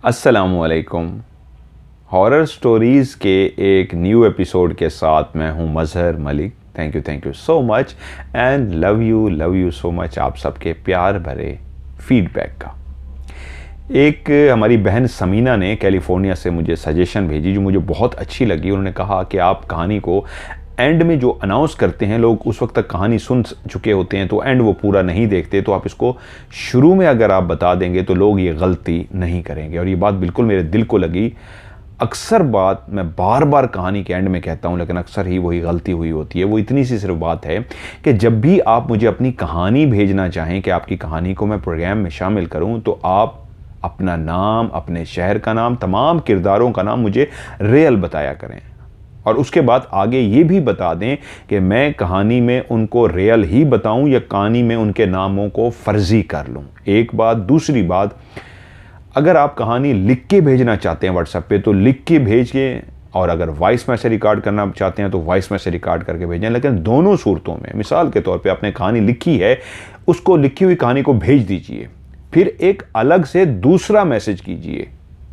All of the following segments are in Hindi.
अस्सलामुअलैकुम। हॉरर स्टोरीज़ के एक न्यू एपिसोड के साथ मैं हूं Mazhar Malik. Thank you so much and love you so much आप सबके प्यार भरे फीडबैक का। एक हमारी बहन समीना ने कैलिफोर्निया से मुझे सजेशन भेजी जो मुझे बहुत अच्छी लगी। उन्होंने कहा कि आप कहानी को एंड में जो अनाउंस करते हैं, लोग उस वक्त तक कहानी सुन चुके होते हैं तो एंड वो पूरा नहीं देखते, तो आप इसको शुरू में अगर आप बता देंगे तो लोग ये गलती नहीं करेंगे। और ये बात बिल्कुल मेरे दिल को लगी। अक्सर बात मैं बार बार कहानी के एंड में कहता हूँ, लेकिन अक्सर ही वही गलती हुई होती है। वो इतनी सी सिर्फ बात है कि जब भी आप मुझे अपनी कहानी भेजना चाहें कि आपकी कहानी को मैं प्रोग्राम में शामिल करूँ, तो आप अपना नाम, अपने शहर का नाम, तमाम किरदारों का नाम मुझे रियल बताया करें। और उसके बाद आगे ये भी बता दें कि मैं कहानी में उनको रियल ही बताऊं या कहानी में उनके नामों को फर्जी कर लूं। एक बात। दूसरी बात, अगर आप कहानी लिख के भेजना चाहते हैं व्हाट्सएप पे तो लिख के भेजिए, और अगर वॉइस मैसेज रिकॉर्ड करना चाहते हैं तो वॉइस मैसेज रिकॉर्ड करके भेजें। लेकिन दोनों सूरतों में, मिसाल के तौर पे आपने कहानी लिखी है, उसको लिखी हुई कहानी को भेज दीजिए, फिर एक अलग से दूसरा मैसेज कीजिए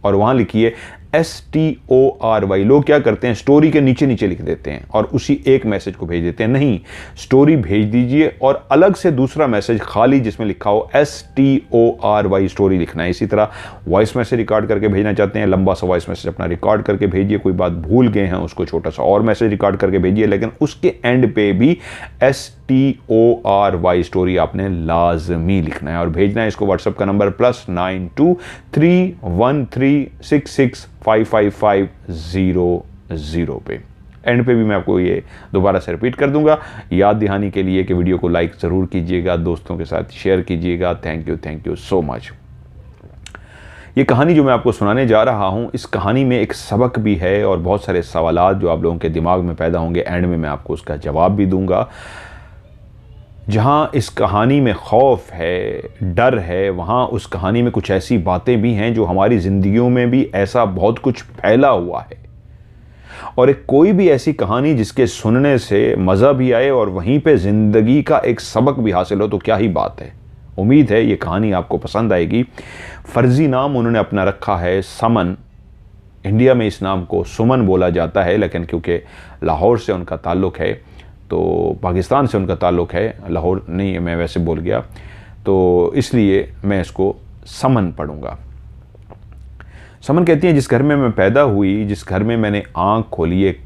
और वहां लिखिए STORY। लोग क्या करते हैं, स्टोरी के नीचे नीचे लिख देते हैं और उसी एक मैसेज को भेज देते हैं। नहीं, स्टोरी भेज दीजिए और अलग से दूसरा मैसेज खाली जिसमें लिखा हो STORY, स्टोरी लिखना है। इसी तरह वॉइस मैसेज रिकॉर्ड करके भेजना चाहते हैं, लंबा सा वॉइस मैसेज अपना रिकॉर्ड करके भेजिए। कोई बात भूल गए हैं उसको छोटा सा और मैसेज रिकॉर्ड करके भेजिए, लेकिन उसके एंड पे भी STORY स्टोरी आपने लाजमी लिखना है और भेजना है। इसको व्हाट्सएप का नंबर +923136655500 पे। एंड पे भी मैं आपको ये दोबारा से रिपीट कर दूंगा याद दहानी के लिए कि वीडियो को लाइक ज़रूर कीजिएगा, दोस्तों के साथ शेयर कीजिएगा। Thank you so much. ये कहानी जो मैं आपको सुनाने जा रहा हूँ, इस कहानी में एक सबक भी है और बहुत सारे सवालात जो आप लोगों के दिमाग में पैदा होंगे, एंड में मैं आपको उसका जवाब भी दूंगा। जहाँ इस कहानी में खौफ है, डर है, वहाँ उस कहानी में कुछ ऐसी बातें भी हैं जो हमारी ज़िंदगियों में भी ऐसा बहुत कुछ फैला हुआ है। और एक कोई भी ऐसी कहानी जिसके सुनने से मज़ा भी आए और वहीं पे ज़िंदगी का एक सबक भी हासिल हो, तो क्या ही बात है। उम्मीद है ये कहानी आपको पसंद आएगी। फ़र्जी नाम उन्होंने अपना रखा है समन। इंडिया में इस नाम को सुमन बोला जाता है, लेकिन क्योंकि लाहौर से उनका ताल्लुक़ है, तो पाकिस्तान से उनका ताल्लुक़ है, लाहौर नहीं, मैं वैसे बोल गया, तो इसलिए मैं इसको समन पढ़ूँगा। समन कहती हैं, जिस घर में मैं पैदा हुई, जिस घर में मैंने आँख खोली, एक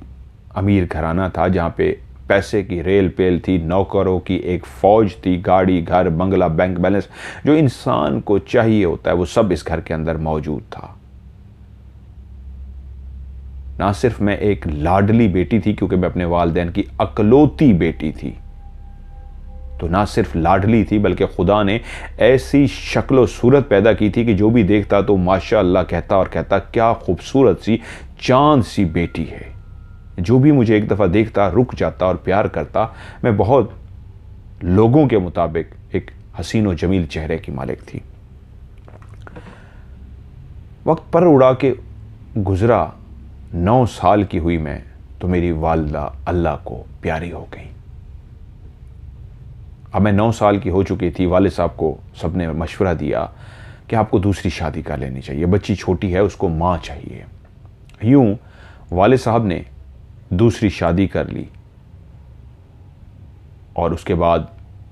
अमीर घराना था जहाँ पे पैसे की रेल पेल थी, नौकरों की एक फ़ौज थी, गाड़ी, घर, बंगला, बैंक बैलेंस, जो इंसान को चाहिए होता है वो सब इस घर के अंदर मौजूद था। ना सिर्फ मैं एक लाडली बेटी थी क्योंकि मैं अपने वालिदैन की अकलौती बेटी थी, तो ना सिर्फ लाडली थी बल्कि खुदा ने ऐसी शक्ल और सूरत पैदा की थी कि जो भी देखता तो माशाअल्लाह कहता और कहता क्या खूबसूरत सी चांद सी बेटी है। जो भी मुझे एक दफ़ा देखता रुक जाता और प्यार करता। मैं बहुत लोगों के मुताबिक एक हसीन और जमील चेहरे की मालिक थी। वक्त पर उड़ा के गुजरा, 9 साल की हुई मैं तो मेरी वालिदा अल्लाह को प्यारी हो गई। अब मैं 9 साल की हो चुकी थी। वालिद साहब को सबने मशवरा दिया कि आपको दूसरी शादी कर लेनी चाहिए, बच्ची छोटी है, उसको माँ चाहिए। यूं वालिद साहब ने दूसरी शादी कर ली और उसके बाद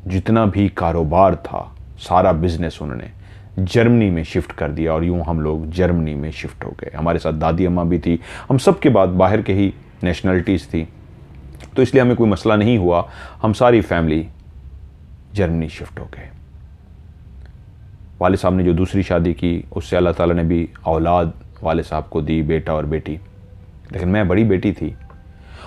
जितना भी कारोबार था, सारा बिजनेस उन्होंने जर्मनी में शिफ्ट कर दिया और यूं हम लोग जर्मनी में शिफ्ट हो गए। हमारे साथ दादी अम्मा भी थी, हम सब के बाद बाहर के ही नेशनलिटीज़ थी, तो इसलिए हमें कोई मसला नहीं हुआ। हम सारी फैमिली जर्मनी शिफ्ट हो गए। वालिद साहब ने जो दूसरी शादी की, उससे अल्लाह ताला ने भी औलाद वालिद साहब को दी, बेटा और बेटी। लेकिन मैं बड़ी बेटी थी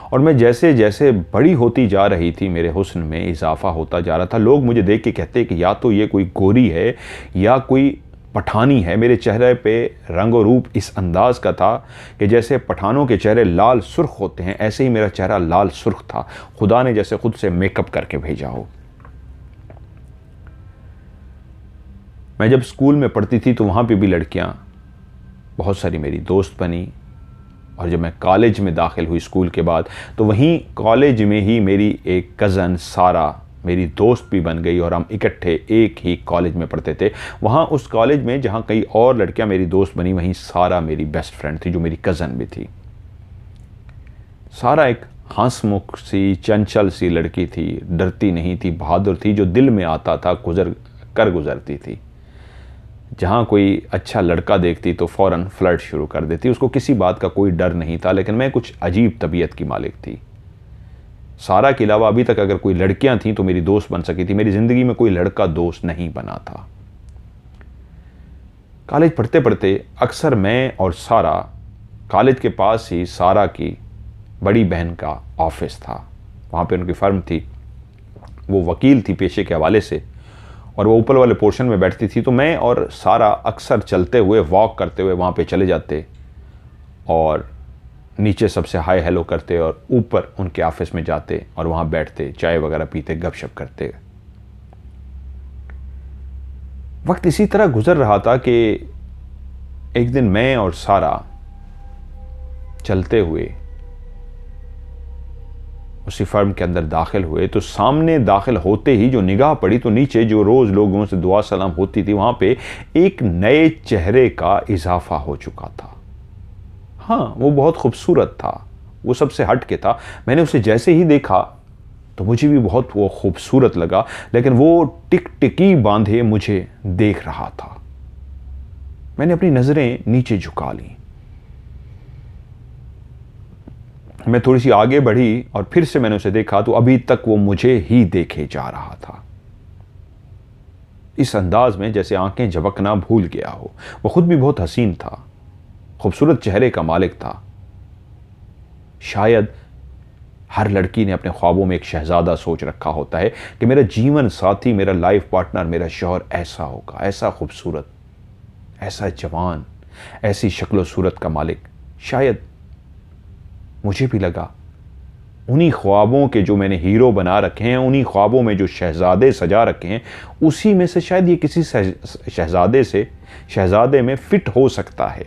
और मैं जैसे जैसे बड़ी होती जा रही थी, मेरे हुस्न में इजाफा होता जा रहा था। लोग मुझे देख के कहते कि या तो ये कोई गोरी है या कोई पठानी है। मेरे चेहरे पे रंग और रूप इस अंदाज का था कि जैसे पठानों के चेहरे लाल सुर्ख होते हैं, ऐसे ही मेरा चेहरा लाल सुर्ख था। खुदा ने जैसे खुद से मेकअप करके भेजा हो। मैं जब स्कूल में पढ़ती थी तो वहाँ पे भी लड़कियाँ बहुत सारी मेरी दोस्त बनी, और जब मैं कॉलेज में दाखिल हुई स्कूल के बाद, तो वहीं कॉलेज में ही मेरी एक कज़न सारा मेरी दोस्त भी बन गई और हम इकट्ठे एक ही कॉलेज में पढ़ते थे। वहाँ उस कॉलेज में जहाँ कई और लड़कियाँ मेरी दोस्त बनी, वहीं सारा मेरी बेस्ट फ्रेंड थी जो मेरी कज़न भी थी। सारा एक हंसमुख सी, चंचल सी लड़की थी, डरती नहीं थी, बहादुर थी, जो दिल में आता था गुजरती थी। जहाँ कोई अच्छा लड़का देखती तो फ़ौरन फ्लर्ट शुरू कर देती। उसको किसी बात का कोई डर नहीं था, लेकिन मैं कुछ अजीब तबीयत की मालिक थी। सारा के अलावा अभी तक अगर कोई लड़कियां थीं तो मेरी दोस्त बन सकी थी, मेरी ज़िंदगी में कोई लड़का दोस्त नहीं बना था। कॉलेज पढ़ते पढ़ते अक्सर मैं और सारा, कॉलेज के पास ही सारा की बड़ी बहन का ऑफिस था, वहाँ पे उनकी फर्म थी, वो वकील थी पेशे के हवाले से, और वो ऊपर वाले पोर्शन में बैठती थी। तो मैं और सारा अक्सर चलते हुए, वॉक करते हुए वहाँ पे चले जाते और नीचे सबसे हाय हेलो करते और ऊपर उनके ऑफिस में जाते और वहाँ बैठते, चाय वगैरह पीते, गपशप करते। वक्त इसी तरह गुजर रहा था कि एक दिन मैं और सारा चलते हुए उसी फर्म के अंदर दाखिल हुए, तो सामने दाखिल होते ही जो निगाह पड़ी तो नीचे जो रोज़ लोगों से दुआ सलाम होती थी, वहाँ पे एक नए चेहरे का इजाफा हो चुका था। हाँ, वो बहुत खूबसूरत था, वो सबसे हट के था। मैंने उसे जैसे ही देखा तो मुझे भी बहुत वो खूबसूरत लगा, लेकिन वो टिकटिकी बांधे मुझे देख रहा था। मैंने अपनी नज़रें नीचे झुका ली। मैं थोड़ी सी आगे बढ़ी और फिर से मैंने उसे देखा तो अभी तक वो मुझे ही देखे जा रहा था, इस अंदाज में जैसे आंखें झपकना भूल गया हो। वो खुद भी बहुत हसीन था, खूबसूरत चेहरे का मालिक था। शायद हर लड़की ने अपने ख्वाबों में एक शहजादा सोच रखा होता है कि मेरा जीवन साथी, मेरा लाइफ पार्टनर, मेरा शौहर ऐसा होगा, ऐसा खूबसूरत, ऐसा जवान, ऐसी शक्ल सूरत का मालिक। शायद मुझे भी लगा उन्हीं ख्वाबों के जो मैंने हीरो बना रखे हैं, उन्हीं ख्वाबों में जो शहजादे सजा रखे हैं, उसी में से शायद ये किसी शहजादे में फिट हो सकता है,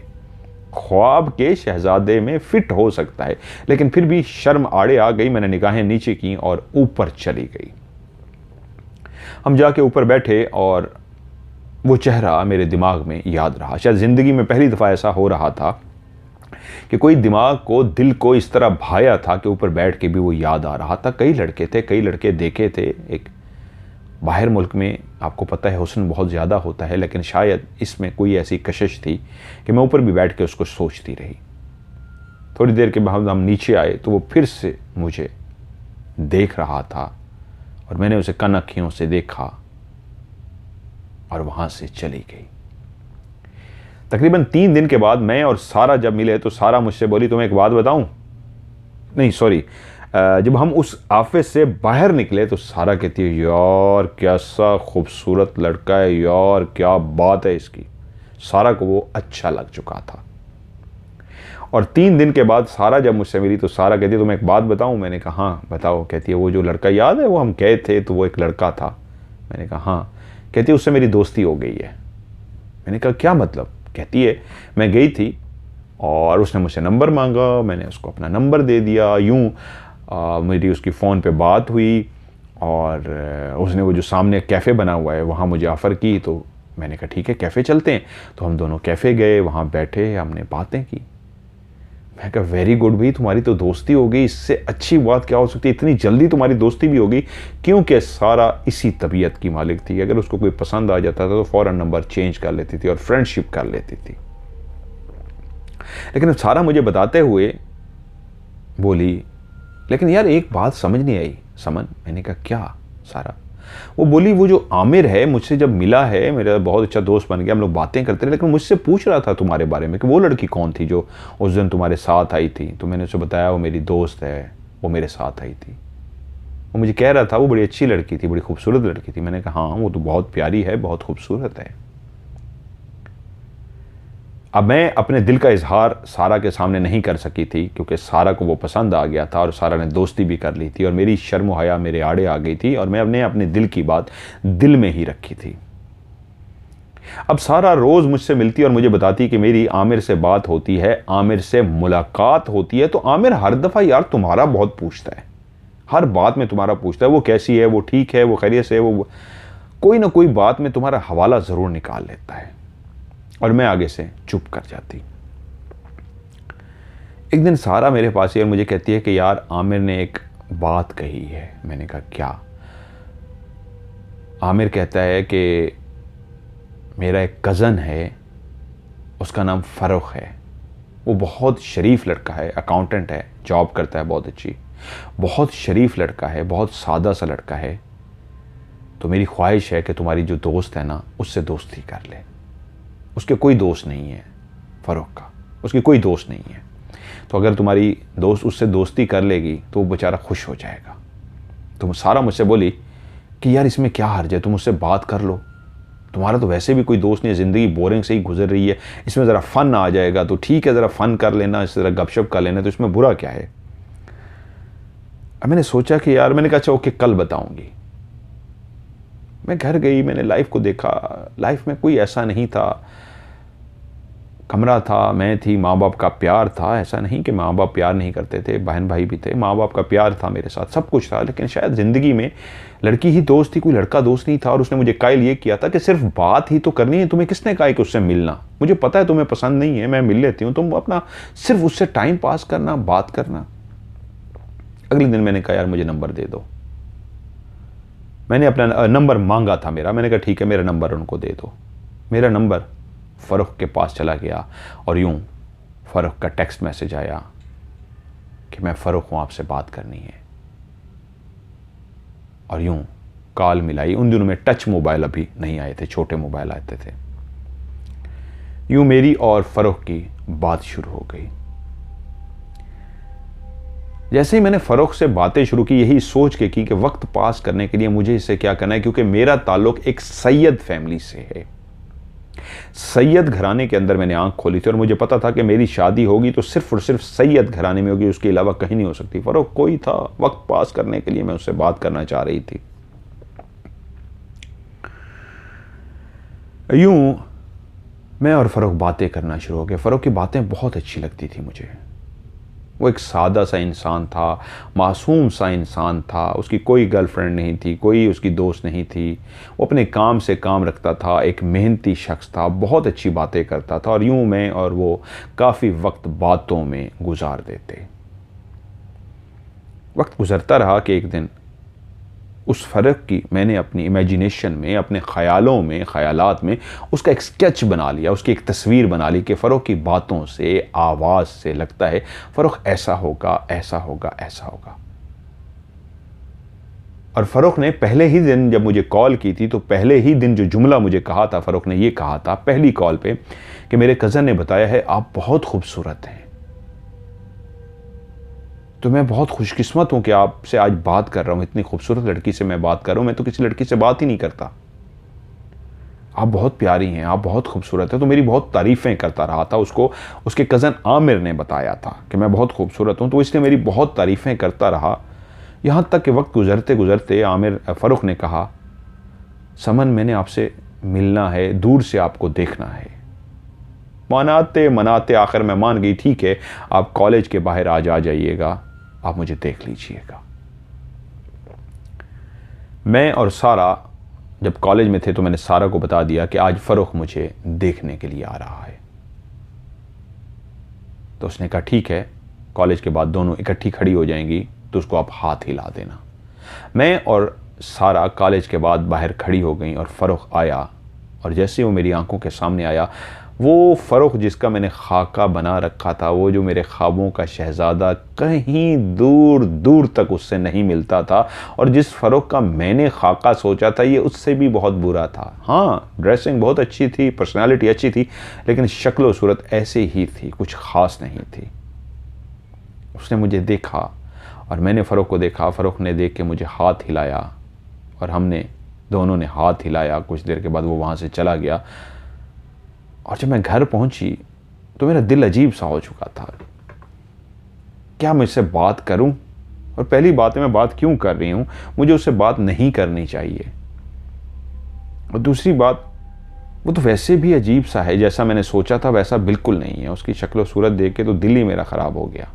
ख्वाब के शहजादे में फिट हो सकता है। लेकिन फिर भी शर्म आड़े आ गई, मैंने निगाहें नीचे की और ऊपर चली गई। हम जाके ऊपर बैठे और वो चेहरा मेरे दिमाग में याद रहा। शायद ज़िंदगी में पहली दफ़ा ऐसा हो रहा था कि कोई दिमाग को, दिल को इस तरह भाया था कि ऊपर बैठ के भी वो याद आ रहा था। कई लड़के थे, कई लड़के देखे थे। एक बाहर मुल्क में आपको पता है हुस्न बहुत ज़्यादा होता है, लेकिन शायद इसमें कोई ऐसी कशिश थी कि मैं ऊपर भी बैठ के उसको सोचती रही। थोड़ी देर के बाद हम नीचे आए तो वो फिर से मुझे देख रहा था और मैंने उसे कनखियों से देखा और वहाँ से चली गई। तकरीबन 3 दिन के बाद मैं और सारा जब मिले तो सारा मुझसे बोली, तुम्हें एक बात बताऊं? नहीं सॉरी, जब हम उस ऑफिस से बाहर निकले तो सारा कहती है, यार कैसा खूबसूरत लड़का है यार, क्या बात है इसकी। सारा को वो अच्छा लग चुका था। और 3 दिन के बाद सारा जब मुझसे मिली तो सारा कहती है, तुम्हें एक बात बताऊं? मैंने कहा हाँ बताओ। कहती है, वो जो लड़का याद है वो हम गए थे तो वो एक लड़का था। मैंने कहा हाँ। कहती है, उससे मेरी दोस्ती हो गई है। मैंने कहा क्या मतलब? कहती है, मैं गई थी और उसने मुझसे नंबर मांगा, मैंने उसको अपना नंबर दे दिया। यूँ मेरी उसकी फ़ोन पे बात हुई और उसने वो जो सामने कैफ़े बना हुआ है वहाँ मुझे ऑफ़र की, तो मैंने कहा ठीक है कैफ़े चलते हैं। तो हम दोनों कैफ़े गए, वहाँ बैठे, हमने बातें की। मैं कहा वेरी गुड भाई, तुम्हारी तो दोस्ती हो गई, इससे अच्छी बात क्या हो सकती है, इतनी जल्दी तुम्हारी दोस्ती भी हो गई। क्योंकि सारा इसी तबीयत की मालिक थी, अगर उसको कोई पसंद आ जाता था तो फ़ौरन नंबर चेंज कर लेती थी और फ्रेंडशिप कर लेती थी। लेकिन सारा मुझे बताते हुए बोली, लेकिन यार एक बात समझ नहीं आई समन। मैंने कहा क्या सारा? वो बोली, वो जो आमिर है मुझसे जब मिला है, मेरा बहुत अच्छा दोस्त बन गया, हम लोग बातें करते रहे, लेकिन मुझसे पूछ रहा था तुम्हारे बारे में कि वो लड़की कौन थी जो उस दिन तुम्हारे साथ आई थी। तो मैंने उसे बताया वो मेरी दोस्त है, वो मेरे साथ आई थी। वो मुझे कह रहा था वो बड़ी अच्छी लड़की थी, बड़ी खूबसूरत लड़की थी। मैंने कहा हाँ वो तो बहुत प्यारी है, बहुत खूबसूरत है। अब मैं अपने दिल का इजहार सारा के सामने नहीं कर सकी थी क्योंकि सारा को वो पसंद आ गया था और सारा ने दोस्ती भी कर ली थी और मेरी शर्म हया मेरे आड़े आ गई थी और मैं अपने दिल की बात दिल में ही रखी थी। अब सारा रोज़ मुझसे मिलती और मुझे बताती कि मेरी आमिर से बात होती है, आमिर से मुलाकात होती है, तो आमिर हर दफ़ा यार तुम्हारा बहुत पूछता है, हर बात में तुम्हारा पूछता है वो कैसी है, वो ठीक है, वो खैरियत से है, वो कोई ना कोई बात में तुम्हारा हवाला ज़रूर निकाल लेता है। और मैं आगे से चुप कर जाती। एक दिन सारा मेरे पास ही और मुझे कहती है कि यार आमिर ने एक बात कही है। मैंने कहा क्या? आमिर कहता है कि मेरा एक कज़न है, उसका नाम फ़ारूक है, वो बहुत शरीफ लड़का है, अकाउंटेंट है, जॉब करता है बहुत अच्छी, बहुत शरीफ लड़का है, बहुत सादा सा लड़का है। तो मेरी ख्वाहिश है कि तुम्हारी जो दोस्त है ना, उससे दोस्ती कर ले। उसके कोई दोस्त नहीं है फ़ारूक का, उसकी कोई दोस्त नहीं है। तो अगर तुम्हारी दोस्त उससे दोस्ती कर लेगी तो वो बेचारा खुश हो जाएगा। तो सारा मुझसे बोली कि यार इसमें क्या हर्ज है, तुम उससे बात कर लो, तुम्हारा तो वैसे भी कोई दोस्त नहीं है, ज़िंदगी बोरिंग से ही गुजर रही है, इसमें ज़रा फ़न आ जाएगा तो ठीक है, ज़रा फ़न कर लेना, इस तरह गपशप कर लेना, तो इसमें बुरा क्या है। अब मैंने सोचा कि यार, मैंने कहा अच्छा ओके कल बताऊंगी। मैं घर गई, मैंने लाइफ को देखा। लाइफ में कोई ऐसा नहीं था, कमरा था, मैं थी, माँ बाप का प्यार था। ऐसा नहीं कि माँ बाप प्यार नहीं करते थे, बहन भाई भी थे, माँ बाप का प्यार था मेरे साथ, सब कुछ था। लेकिन शायद ज़िंदगी में लड़की ही दोस्त थी, कोई लड़का दोस्त नहीं था। और उसने मुझे कायल ये किया था कि सिर्फ बात ही तो करनी है, तुम्हें किसने कहा कि उससे मिलना, मुझे पता है तुम्हें पसंद नहीं है, मैं मिल लेती हूँ, तुम अपना सिर्फ उससे टाइम पास करना, बात करना। अगले दिन मैंने कहा यार मुझे नंबर दे दो। मैंने अपना नंबर मांगा था मेरा, मैंने कहा ठीक है मेरा नंबर उनको दे दो। मेरा नंबर फ़ारूक के पास चला गया और यूं फ़ारूक का टेक्स्ट मैसेज आया कि मैं फ़ारूक हूँ, आपसे बात करनी है। और यूं कॉल मिलाई। उन दिनों में टच मोबाइल अभी नहीं आए थे, छोटे मोबाइल आते थे। यूं मेरी और फ़ारूक की बात शुरू हो गई। जैसे ही मैंने फ़ारूक से बातें शुरू की, यही सोच के की कि वक्त पास करने के लिए मुझे इससे क्या करना है, क्योंकि मेरा ताल्लुक एक सैयद फैमिली से है। सैयद घराने के अंदर मैंने आंख खोली थी और मुझे पता था कि मेरी शादी होगी तो सिर्फ और सिर्फ सैयद घराने में होगी, उसके अलावा कहीं नहीं हो सकती। फ़ारूक कोई था, वक्त पास करने के लिए मैं उससे बात करना चाह रही थी। यूं मैं और फ़ारूक बातें करना शुरू हो गए। फ़ारूक की बातें बहुत अच्छी लगती थी मुझे। वो एक सादा सा इंसान था, मासूम सा इंसान था। उसकी कोई गर्लफ्रेंड नहीं थी, कोई उसकी दोस्त नहीं थी। वो अपने काम से काम रखता था, एक मेहनती शख्स था, बहुत अच्छी बातें करता था। और यूं मैं और वो काफ़ी वक्त बातों में गुजार देते। वक्त गुजरता रहा कि एक दिन उस फ़र्क की मैंने अपनी इमेजिनेशन में, अपने ख़यालों में, ख़यालात में उसका एक स्केच बना लिया, उसकी एक तस्वीर बना ली कि फ़ारूक की बातों से, आवाज़ से लगता है फ़ारूक ऐसा होगा, ऐसा होगा, ऐसा होगा। और फ़ारूक ने पहले ही दिन जब मुझे कॉल की थी, तो पहले ही दिन जो जुमला मुझे कहा था, फ़ारूक ने ये कहा था पहली कॉल पे कि मेरे कज़न ने बताया है आप बहुत खूबसूरत हैं, तो मैं बहुत खुशकिस्मत हूँ कि आपसे आज बात कर रहा हूँ, इतनी खूबसूरत लड़की से मैं बात कर रहा हूँ। मैं तो किसी लड़की से बात ही नहीं करता। आप बहुत प्यारी हैं, आप बहुत खूबसूरत हैं। तो मेरी बहुत तारीफ़ें करता रहा था। उसको उसके कज़न आमिर ने बताया था कि मैं बहुत खूबसूरत हूँ, तो इसलिए मेरी बहुत तारीफ़ें करता रहा। यहाँ तक कि वक्त गुजरते गुजरते फ़ारूक ने कहा, समन मैंने आपसे मिलना है, दूर से आपको देखना है। मनाते मनाते आखिर मैं मान गई, ठीक है आप कॉलेज के बाहर आज आ जाइएगा, आप मुझे देख लीजिएगा। मैं और सारा जब कॉलेज में थे तो मैंने सारा को बता दिया कि आज फ़ारूक मुझे देखने के लिए आ रहा है। तो उसने कहा ठीक है, कॉलेज के बाद दोनों इकट्ठी खड़ी हो जाएंगी तो उसको आप हाथ हिला देना। मैं और सारा कॉलेज के बाद बाहर खड़ी हो गई और फ़ारूक आया। और जैसे वो मेरी आंखों के सामने आया, वो फ़ारूक जिसका मैंने खाका बना रखा था, वो जो मेरे ख्वाबों का शहज़ादा, कहीं दूर दूर तक उससे नहीं मिलता था। और जिस फ़ारूक का मैंने खाका सोचा था, ये उससे भी बहुत बुरा था। हाँ, ड्रेसिंग बहुत अच्छी थी, पर्सनालिटी अच्छी थी, लेकिन शक्ल व सूरत ऐसे ही थी, कुछ ख़ास नहीं थी। उसने मुझे देखा और मैंने फ़ारूक को देखा। फ़ारूक ने देख के मुझे हाथ हिलाया और हमने दोनों ने हाथ हिलाया। कुछ देर के बाद वो वहाँ से चला गया। और जब मैं घर पहुंची तो मेरा दिल अजीब सा हो चुका था। क्या मैं इससे बात करूं? और पहली बात है, मैं बात क्यों कर रही हूं? मुझे उससे बात नहीं करनी चाहिए। और दूसरी बात, वो तो वैसे भी अजीब सा है, जैसा मैंने सोचा था वैसा बिल्कुल नहीं है। उसकी शक्ल और सूरत देख के तो दिल ही मेरा ख़राब हो गया।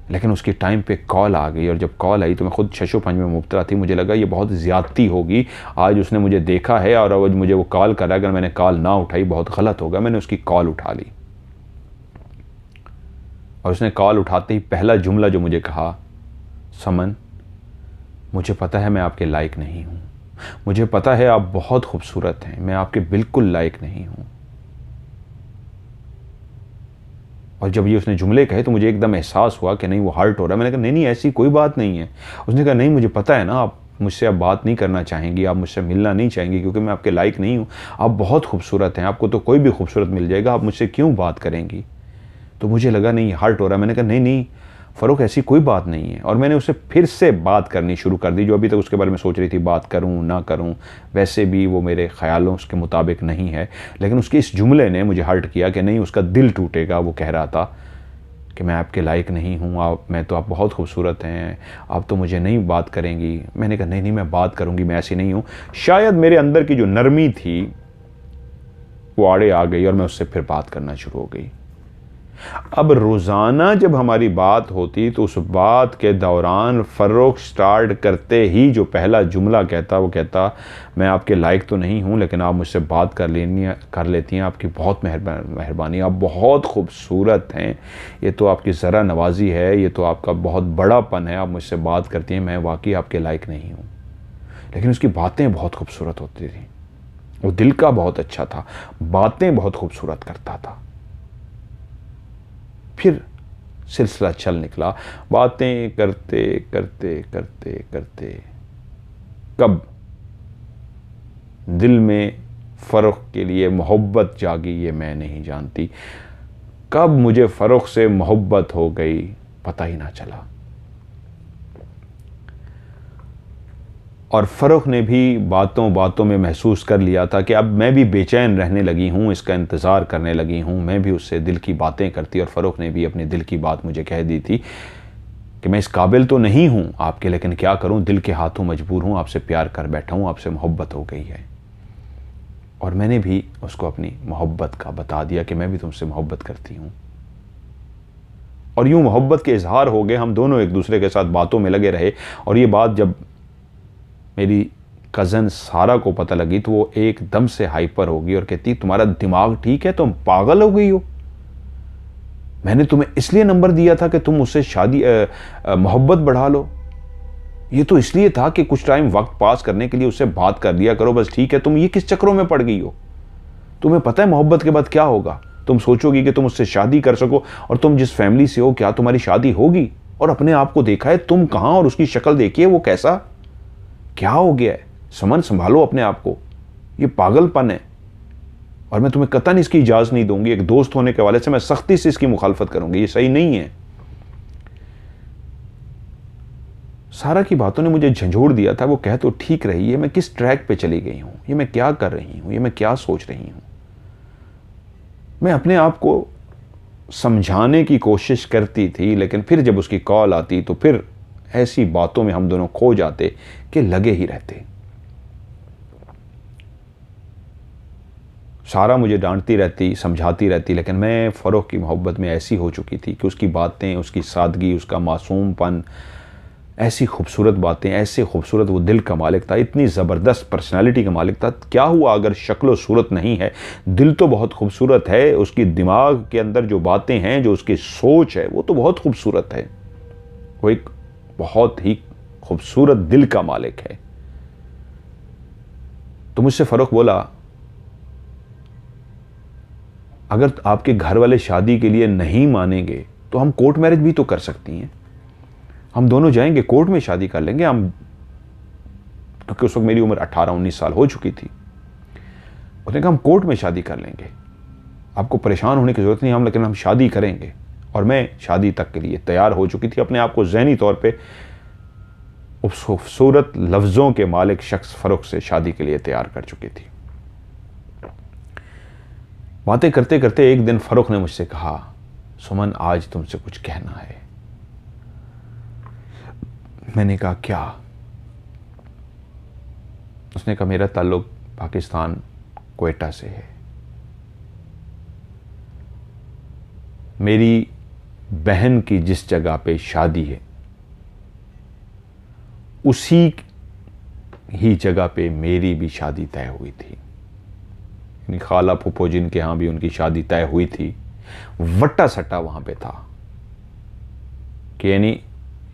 लेकिन उसकी टाइम पे कॉल आ गई, और जब कॉल आई तो मैं खुद शशोपंज में मुब्तला थी। मुझे लगा ये बहुत ज़्यादती होगी, आज उसने मुझे देखा है और आज मुझे वो कॉल कर रहा है, अगर मैंने कॉल ना उठाई बहुत गलत होगा। मैंने उसकी कॉल उठा ली, और उसने कॉल उठाते ही पहला जुमला जो मुझे कहा, समन मुझे पता है मैं आपके लायक नहीं हूँ, मुझे पता है आप बहुत खूबसूरत हैं, मैं आपके बिल्कुल लायक नहीं हूँ। और जब ये उसने जुमले कहे तो मुझे एकदम एहसास हुआ कि नहीं वो हर्ट हो रहा है। मैंने कहा नहीं नहीं ऐसी कोई बात नहीं है। उसने कहा नहीं मुझे पता है ना, आप मुझसे अब बात नहीं करना चाहेंगी, आप मुझसे मिलना नहीं चाहेंगी क्योंकि मैं आपके लायक नहीं हूँ, आप बहुत खूबसूरत हैं, आपको तो कोई भी खूबसूरत मिल जाएगा, आप मुझसे क्यों बात करेंगी। तो मुझे लगा नहीं हर्ट हो रहा है। मैंने कहा नहीं नहीं फ़ारूक ऐसी कोई बात नहीं है, और मैंने उससे फिर से बात करनी शुरू कर दी, जो अभी तक उसके बारे में सोच रही थी बात करूं ना करूं, वैसे भी वो मेरे ख्यालों के मुताबिक नहीं है। लेकिन उसके इस जुमले ने मुझे हर्ट किया कि नहीं उसका दिल टूटेगा। वो कह रहा था कि मैं आपके लायक नहीं हूँ, आप बहुत खूबसूरत हैं, आप तो मुझे नहीं बात करेंगी। मैंने कहा नहीं नहीं मैं बात करूँगी, मैं ऐसी नहीं हूँ। शायद मेरे अंदर की जो नरमी थी वो आड़े आ गई, और मैं उससे फिर बात करना शुरू हो गई। अब रोज़ाना जब हमारी बात होती तो उस बात के दौरान फ़ारूक स्टार्ट करते ही जो पहला जुमला कहता, वो कहता मैं आपके लायक तो नहीं हूँ लेकिन आप मुझसे बात कर लेती हैं, आपकी बहुत मेहरबानी, आप बहुत खूबसूरत हैं, ये तो आपकी ज़रा नवाजी है, ये तो आपका बहुत बड़ापन है, आप मुझसे बात करती हैं, मैं वाकई आपके लायक नहीं हूँ। लेकिन उसकी बातें बहुत खूबसूरत होती थी, वो दिल का बहुत अच्छा था, बातें बहुत खूबसूरत करता था। फिर सिलसिला चल निकला, बातें करते करते करते करते कब दिल में फ़ारूक के लिए मोहब्बत जागी ये मैं नहीं जानती, कब मुझे फ़ारूक से मोहब्बत हो गई पता ही ना चला। और फ़ारूक ने भी बातों बातों में महसूस कर लिया था कि अब मैं भी बेचैन रहने लगी हूँ, इसका इंतज़ार करने लगी हूँ, मैं भी उससे दिल की बातें करती। और फ़ारूक ने भी अपने दिल की बात मुझे कह दी थी कि मैं इस काबिल तो नहीं हूँ आपके, लेकिन क्या करूँ, दिल के हाथों मजबूर हूँ, आपसे प्यार कर बैठा हूँ, आपसे मोहब्बत हो गई है। और मैंने भी उसको अपनी मोहब्बत का बता दिया कि मैं भी तुमसे मोहब्बत करती हूँ। और यूँ मोहब्बत के इजहार हो गए, हम दोनों एक दूसरे के साथ बातों में लगे रहे। और ये बात जब मेरी कज़न सारा को पता लगी तो वो एकदम से हाइपर हो गई और कहती तुम्हारा दिमाग ठीक है, तुम पागल हो गई हो, मैंने तुम्हें इसलिए नंबर दिया था कि तुम उससे शादी मोहब्बत बढ़ा लो, ये तो इसलिए था कि कुछ टाइम वक्त पास करने के लिए उससे बात कर लिया करो, बस ठीक है, तुम ये किस चक्रों में पड़ गई हो, तुम्हें पता है मोहब्बत के बाद क्या होगा, तुम सोचोगी कि तुम उससे शादी कर सको, और तुम जिस फैमिली से हो क्या तुम्हारी शादी होगी। और अपने आप को देखा है तुम कहाँ, और उसकी शक्ल देखिए वो कैसा, क्या हो गया है, समन संभालो अपने आप को, ये पागलपन है। और मैं तुम्हें कतई इसकी इजाज़त नहीं दूंगी, एक दोस्त होने के हवाले से मैं सख्ती से इसकी मुखालफत करूंगी, ये सही नहीं है। सारा की बातों ने मुझे झंझोड़ दिया था। वो कह तो ठीक रही है, मैं किस ट्रैक पे चली गई हूं, ये मैं क्या कर रही हूं, ये मैं क्या सोच रही हूं। मैं अपने आप को समझाने की कोशिश करती थी, लेकिन फिर जब उसकी कॉल आती तो फिर ऐसी बातों में हम दोनों खो जाते कि लगे ही रहते। सारा मुझे डांटती रहती, समझाती रहती, लेकिन मैं फ़ारूक की मोहब्बत में ऐसी हो चुकी थी कि उसकी बातें, उसकी सादगी, उसका मासूमपन, ऐसी खूबसूरत बातें, ऐसे खूबसूरत, वो दिल का मालिक था, इतनी ज़बरदस्त पर्सनालिटी का मालिक था। क्या हुआ अगर शक्ल सूरत नहीं है, दिल तो बहुत खूबसूरत है, उसकी दिमाग के अंदर जो बातें हैं, जो उसकी सोच है वो तो बहुत खूबसूरत है, वो एक बहुत ही खूबसूरत दिल का मालिक है। तो मुझसे फ़ारूक बोला अगर आपके घर वाले शादी के लिए नहीं मानेंगे तो हम कोर्ट मैरिज भी तो कर सकती हैं, हम दोनों जाएंगे कोर्ट में शादी कर लेंगे हम, क्योंकि उस वक्त मेरी उम्र 18-19 साल हो चुकी थी। उसने कहा हम कोर्ट में शादी कर लेंगे, आपको परेशान होने की ज़रूरत नहीं, लेकिन हम शादी करेंगे। और मैं शादी तक के लिए तैयार हो चुकी थी, अपने आप को ज़हनी तौर पे उस खूबसूरत लफ्ज़ों के मालिक शख्स फ़ारूक से शादी के लिए तैयार कर चुकी थी। बातें करते करते एक दिन फ़ारूक ने मुझसे कहा सुमन आज तुमसे कुछ कहना है। मैंने कहा क्या? उसने कहा मेरा ताल्लुक पाकिस्तान क्वेटा से है, मेरी बहन की जिस जगह पे शादी है उसी ही जगह पे मेरी भी शादी तय हुई थी। यानी खाला फूफो जिनके यहाँ भी उनकी शादी तय हुई थी, वट्टा सट्टा वहाँ पे था कि यानी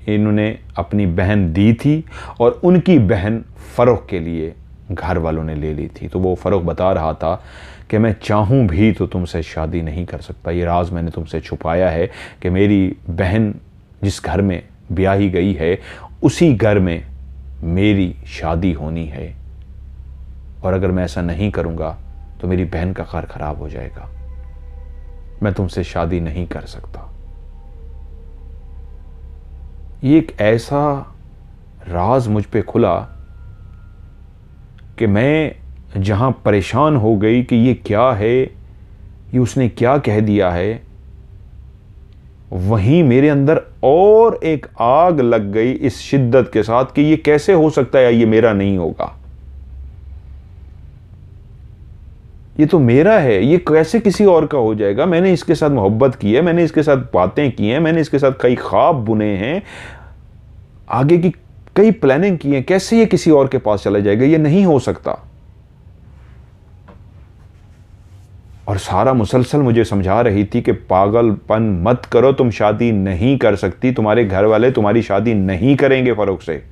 इन्होंने अपनी बहन दी थी और उनकी बहन फ़रोख के लिए घर वालों ने ले ली थी। तो वो फ़रोख बता रहा था कि मैं चाहूँ भी तो तुमसे शादी नहीं कर सकता, ये राज मैंने तुमसे छुपाया है कि मेरी बहन जिस घर में ब्याही गई है उसी घर में मेरी शादी होनी है, और अगर मैं ऐसा नहीं करूँगा तो मेरी बहन का घर खराब हो जाएगा, मैं तुमसे शादी नहीं कर सकता। ये एक ऐसा राज मुझ पे खुला कि मैं जहाँ परेशान हो गई कि ये क्या है, ये उसने क्या कह दिया है, वहीं मेरे अंदर और एक आग लग गई इस शिद्दत के साथ कि ये कैसे हो सकता है, ये मेरा नहीं होगा, ये तो मेरा है, ये कैसे किसी और का हो जाएगा। मैंने इसके साथ मोहब्बत की है, मैंने इसके साथ बातें की हैं, मैंने इसके साथ कई ख्वाब बुने हैं, आगे की कई प्लानिंग की है, कैसे ये किसी और के पास चला जाएगा, ये नहीं हो सकता। और सारा मुसलसल मुझे समझा रही थी कि पागलपन मत करो, तुम शादी नहीं कर सकती, तुम्हारे घर वाले तुम्हारी शादी नहीं करेंगे फ़रोख से।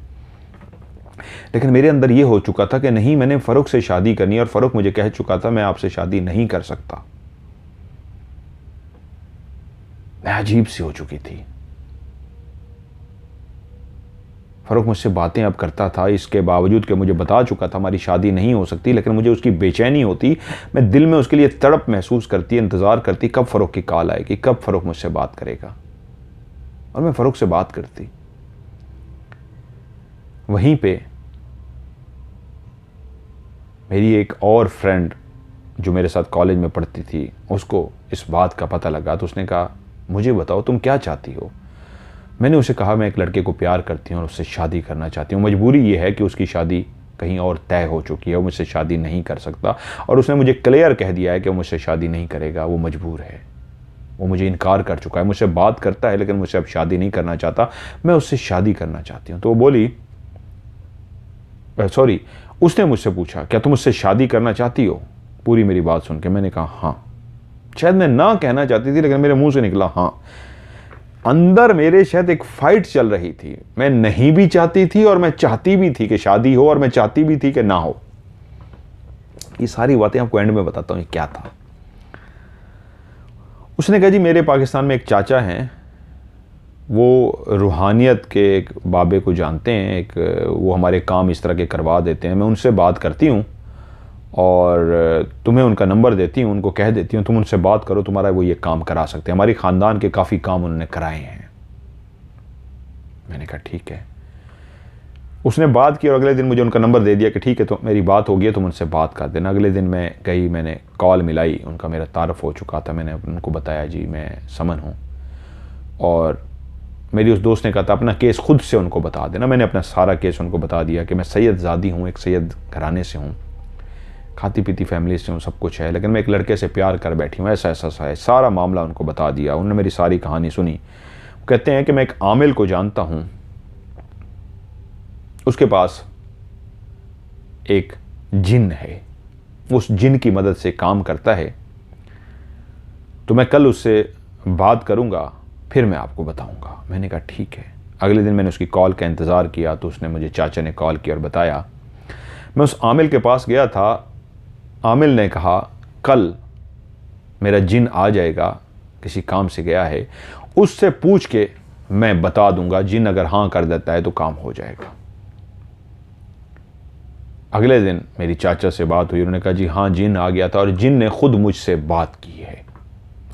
लेकिन मेरे अंदर ये हो चुका था कि नहीं, मैंने फ़रोख से शादी करनी, और फ़रोख मुझे कह चुका था मैं आपसे शादी नहीं कर सकता। मैं अजीब सी हो चुकी थी। फ़रोख मुझसे बातें अब करता था, इसके बावजूद कि मुझे बता चुका था हमारी शादी नहीं हो सकती, लेकिन मुझे उसकी बेचैनी होती, मैं दिल में उसके लिए तड़प महसूस करती, इंतज़ार करती कब फ़रोख की कॉल आएगी, कब फ़रोख मुझसे बात करेगा। और मैं फ़रोख से बात करती। वहीं पे मेरी एक और फ्रेंड जो मेरे साथ कॉलेज में पढ़ती थी, उसको इस बात का पता लगा, तो उसने कहा मुझे बताओ तुम क्या चाहती हो। मैंने उसे कहा मैं एक लड़के को प्यार करती हूँ और उससे शादी करना चाहती हूँ, मजबूरी ये है कि उसकी शादी कहीं और तय हो चुकी है, वो मुझसे शादी नहीं कर सकता, और उसने मुझे क्लियर कह दिया है कि वो मुझसे शादी नहीं करेगा, वो मजबूर है, वो मुझे इनकार कर चुका है, मुझसे बात करता है लेकिन मुझसे अब शादी नहीं करना चाहता, मैं उससे शादी करना चाहती हूँ। तो वो बोली, सॉरी, उसने मुझसे पूछा क्या तुम मुझसे शादी करना चाहती हो। पूरी मेरी बात सुन के मैंने कहा हाँ। शायद मैं ना कहना चाहती थी लेकिन मेरे मुंह से निकला हाँ। अंदर मेरे शायद एक फाइट चल रही थी, मैं नहीं भी चाहती थी और मैं चाहती भी थी कि शादी हो, और मैं चाहती भी थी कि ना हो। ये सारी बातें आपको एंड में बताता हूँ क्या था। उसने कहा जी मेरे पाकिस्तान में एक चाचा हैं, वो रूहानियत के एक बाबे को जानते हैं, एक वो हमारे काम इस तरह के करवा देते हैं, मैं उनसे बात करती हूँ और तुम्हें उनका नंबर देती हूँ, उनको कह देती हूँ तुम उनसे बात करो, तुम्हारा वो ये काम करा सकते हैं, हमारे ख़ानदान के काफ़ी काम उन्होंने कराए हैं। मैंने कहा ठीक है। उसने बात की और अगले दिन मुझे उनका नंबर दे दिया कि ठीक है तो मेरी बात हो गई है, तुम उनसे बात कर देना। अगले दिन मैं गई, मैंने कॉल मिलाई, उनका मेरा तारफ़ हो चुका था, मैंने उनको बताया जी मैं समन हूँ, और मेरी उस दोस्त ने कहा था अपना केस खुद से उनको बता देना। मैंने अपना सारा केस उनको बता दिया कि मैं सैयदज़ादी हूँ, एक सैयद घराने से हूँ, खाती पीती फैमिली से हूँ, सब कुछ है, लेकिन मैं एक लड़के से प्यार कर बैठी हूँ, ऐसा ऐसा है। सारा मामला उनको बता दिया। उन्होंने मेरी सारी कहानी सुनी। कहते हैं कि मैं एक आमिल को जानता हूँ, उसके पास एक जिन है, उस जिन की मदद से काम करता है, तो मैं कल उससे बात करूँगा, फिर मैं आपको बताऊँगा। मैंने कहा ठीक है। अगले दिन मैंने उसकी कॉल का इंतज़ार किया तो उसने मुझे, चाचा ने कॉल किया और बताया। मैं उस आमिल के पास गया था, आमिल ने कहा कल मेरा जिन आ जाएगा, किसी काम से गया है, उससे पूछ के मैं बता दूंगा, जिन अगर हाँ कर देता है तो काम हो जाएगा। अगले दिन मेरी चाचा से बात हुई, उन्होंने कहा जी हाँ जिन आ गया था और जिन ने खुद मुझसे बात की है,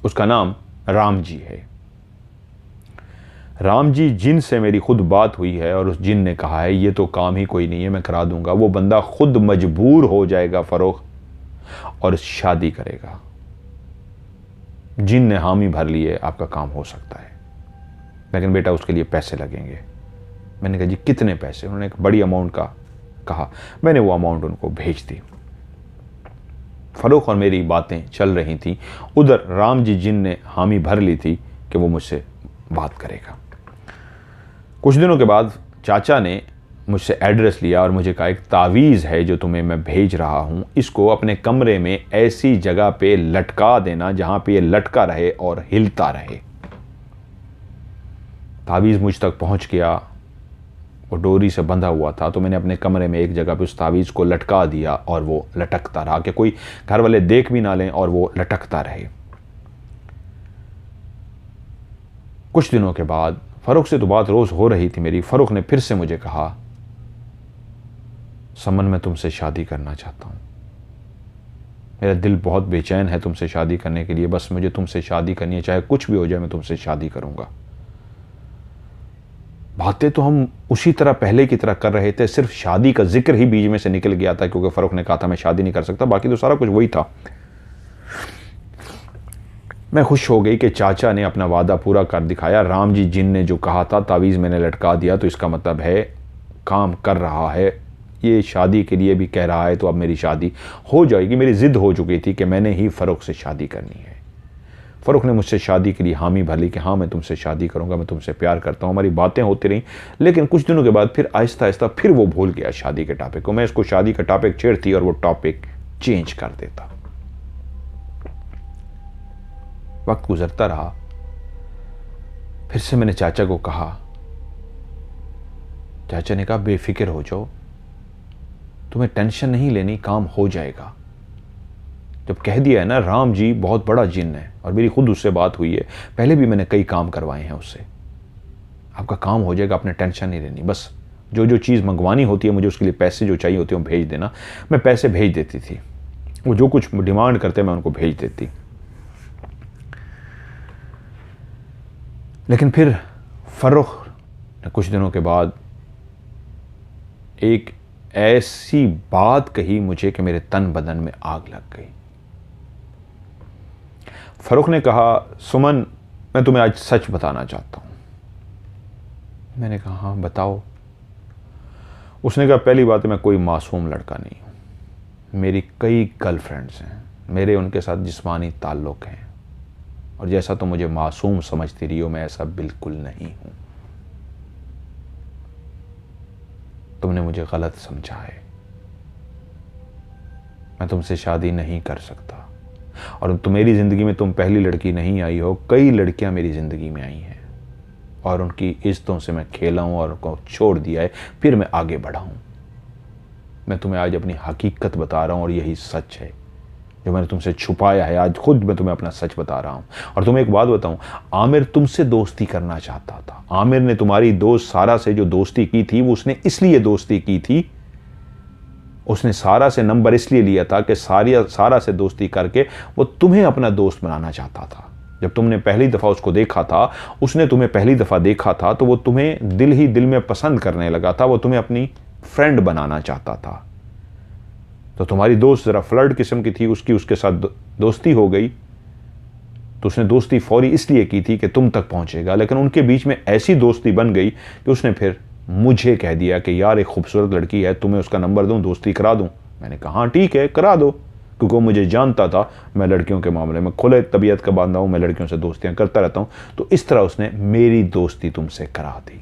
उसका नाम राम जी है। राम जी जिन से मेरी खुद बात हुई है और उस जिन ने कहा है ये तो काम ही कोई नहीं है, मैं करा दूंगा, वो बंदा खुद मजबूर हो जाएगा फ़रोख और शादी करेगा। जिन ने हामी भर लिए, आपका काम हो सकता है, लेकिन बेटा उसके लिए पैसे लगेंगे। मैंने कहा जी कितने पैसे। उन्होंने एक बड़ी अमाउंट का कहा। मैंने वो अमाउंट उनको भेज दी। फ़रोख और मेरी बातें चल रही थी, उधर राम जी जिन ने हामी भर ली थी कि वो मुझसे बात करेगा। कुछ दिनों के बाद चाचा ने मुझसे एड्रेस लिया और मुझे कहा, एक तावीज़ है जो तुम्हें मैं भेज रहा हूँ, इसको अपने कमरे में ऐसी जगह पे लटका देना जहाँ पे ये लटका रहे और हिलता रहे। तावीज़ मुझ तक पहुँच गया, वो डोरी से बंधा हुआ था, तो मैंने अपने कमरे में एक जगह पे उस तावीज़ को लटका दिया और वो लटकता रहा कि कोई घर वाले देख भी ना लें और वो लटकता रहे। कुछ दिनों के बाद फ़ारूक से तो बात रोज़ हो रही थी मेरी। फ़ारूक ने फिर से मुझे कहा, समन मैं तुमसे शादी करना चाहता हूँ, मेरा दिल बहुत बेचैन है तुमसे शादी करने के लिए, बस मुझे तुमसे शादी करनी है, चाहे कुछ भी हो जाए मैं तुमसे शादी करूँगा। बातें तो हम उसी तरह पहले की तरह कर रहे थे, सिर्फ शादी का जिक्र ही बीच में से निकल गया था क्योंकि फ़ारूक ने कहा था मैं शादी नहीं कर सकता, बाकी तो सारा कुछ वही था। मैं खुश हो गई कि चाचा ने अपना वादा पूरा कर दिखाया। राम जी जिन ने जो कहा था तावीज़ मैंने लटका दिया, तो इसका मतलब है काम कर रहा है, ये शादी के लिए भी कह रहा है, तो अब मेरी शादी हो जाएगी। मेरी ज़िद हो चुकी थी कि मैंने ही फ़ारूक से शादी करनी है। फ़ारूक ने मुझसे शादी के लिए हामी भर ली कि हाँ मैं तुमसे शादी करूँगा, मैं तुमसे प्यार करता हूँ। हमारी बातें होती रहीं, लेकिन कुछ दिनों के बाद फिर आहिस्ता आहिस्ता फिर वो भूल गया शादी के टॉपिक को। मैं इसको शादी का टॉपिक छेड़ती और वो टॉपिक चेंज कर देता। वक्त गुजरता रहा, फिर से मैंने चाचा को कहा। चाचा ने कहा बेफिक्र हो जाओ, तुम्हें टेंशन नहीं लेनी, काम हो जाएगा। जब कह दिया है ना, राम जी बहुत बड़ा जिन है और मेरी खुद उससे बात हुई है, पहले भी मैंने कई काम करवाए हैं उससे, आपका काम हो जाएगा, आपने टेंशन नहीं लेनी। बस जो जो चीज़ मंगवानी होती है, मुझे उसके लिए पैसे जो चाहिए होते हैं वो भेज देना। मैं पैसे भेज देती थी, वो जो कुछ डिमांड करते मैं उनको भेज देती। लेकिन फिर फ़ारूक ने कुछ दिनों के बाद एक ऐसी बात कही मुझे कि मेरे तन बदन में आग लग गई। फ़ारूक ने कहा, सुमन मैं तुम्हें आज सच बताना चाहता हूँ। मैंने कहा हाँ बताओ। उसने कहा पहली बात है, मैं कोई मासूम लड़का नहीं हूँ, मेरी कई गर्लफ्रेंड्स हैं, मेरे उनके साथ जिस्मानी ताल्लुक़ हैं, और जैसा तुम मुझे मासूम समझती रही हो, मैं ऐसा बिल्कुल नहीं हूँ। तुमने मुझे गलत समझा है, मैं तुमसे शादी नहीं कर सकता। और मेरी ज़िंदगी में तुम पहली लड़की नहीं आई हो, कई लड़कियां मेरी ज़िंदगी में आई हैं और उनकी इज्जतों से मैं खेला हूँ और उनको छोड़ दिया है, फिर मैं आगे बढ़ा हूँ। मैं तुम्हें आज अपनी हकीकत बता रहा हूँ और यही सच है जो मैंने तुमसे छुपाया है। आज खुद मैं तुम्हें अपना सच बता रहा हूँ। और तुम्हें एक बात बताऊँ, आमिर तुमसे दोस्ती करना चाहता था। आमिर ने तुम्हारी दोस्त सारा से जो दोस्ती की थी, वो उसने इसलिए दोस्ती की थी, उसने सारा से नंबर इसलिए लिया था कि सारा से दोस्ती करके वो तुम्हें अपना दोस्त बनाना चाहता था। जब तुमने पहली दफ़ा उसको देखा था, उसने तुम्हें पहली दफ़ा देखा था, तो वो तुम्हें दिल ही दिल में पसंद करने लगा था, वो तुम्हें अपनी फ्रेंड बनाना चाहता था। तो तुम्हारी दोस्त ज़रा फ्लर्ट किस्म की थी, उसके साथ दोस्ती हो गई, तो उसने दोस्ती फौरी इसलिए की थी कि तुम तक पहुंचेगा। लेकिन उनके बीच में ऐसी दोस्ती बन गई कि उसने फिर मुझे कह दिया कि यार एक खूबसूरत लड़की है, तुम्हें उसका नंबर दूं, दोस्ती करा दूं। मैंने कहा हाँ ठीक है करा दो, क्योंकि वो मुझे जानता था मैं लड़कियों के मामले में खुले तबीयत का बांधा हूँ, मैं लड़कियों से दोस्तियाँ करता रहता हूँ। तो इस तरह उसने मेरी दोस्ती तुमसे करा दी।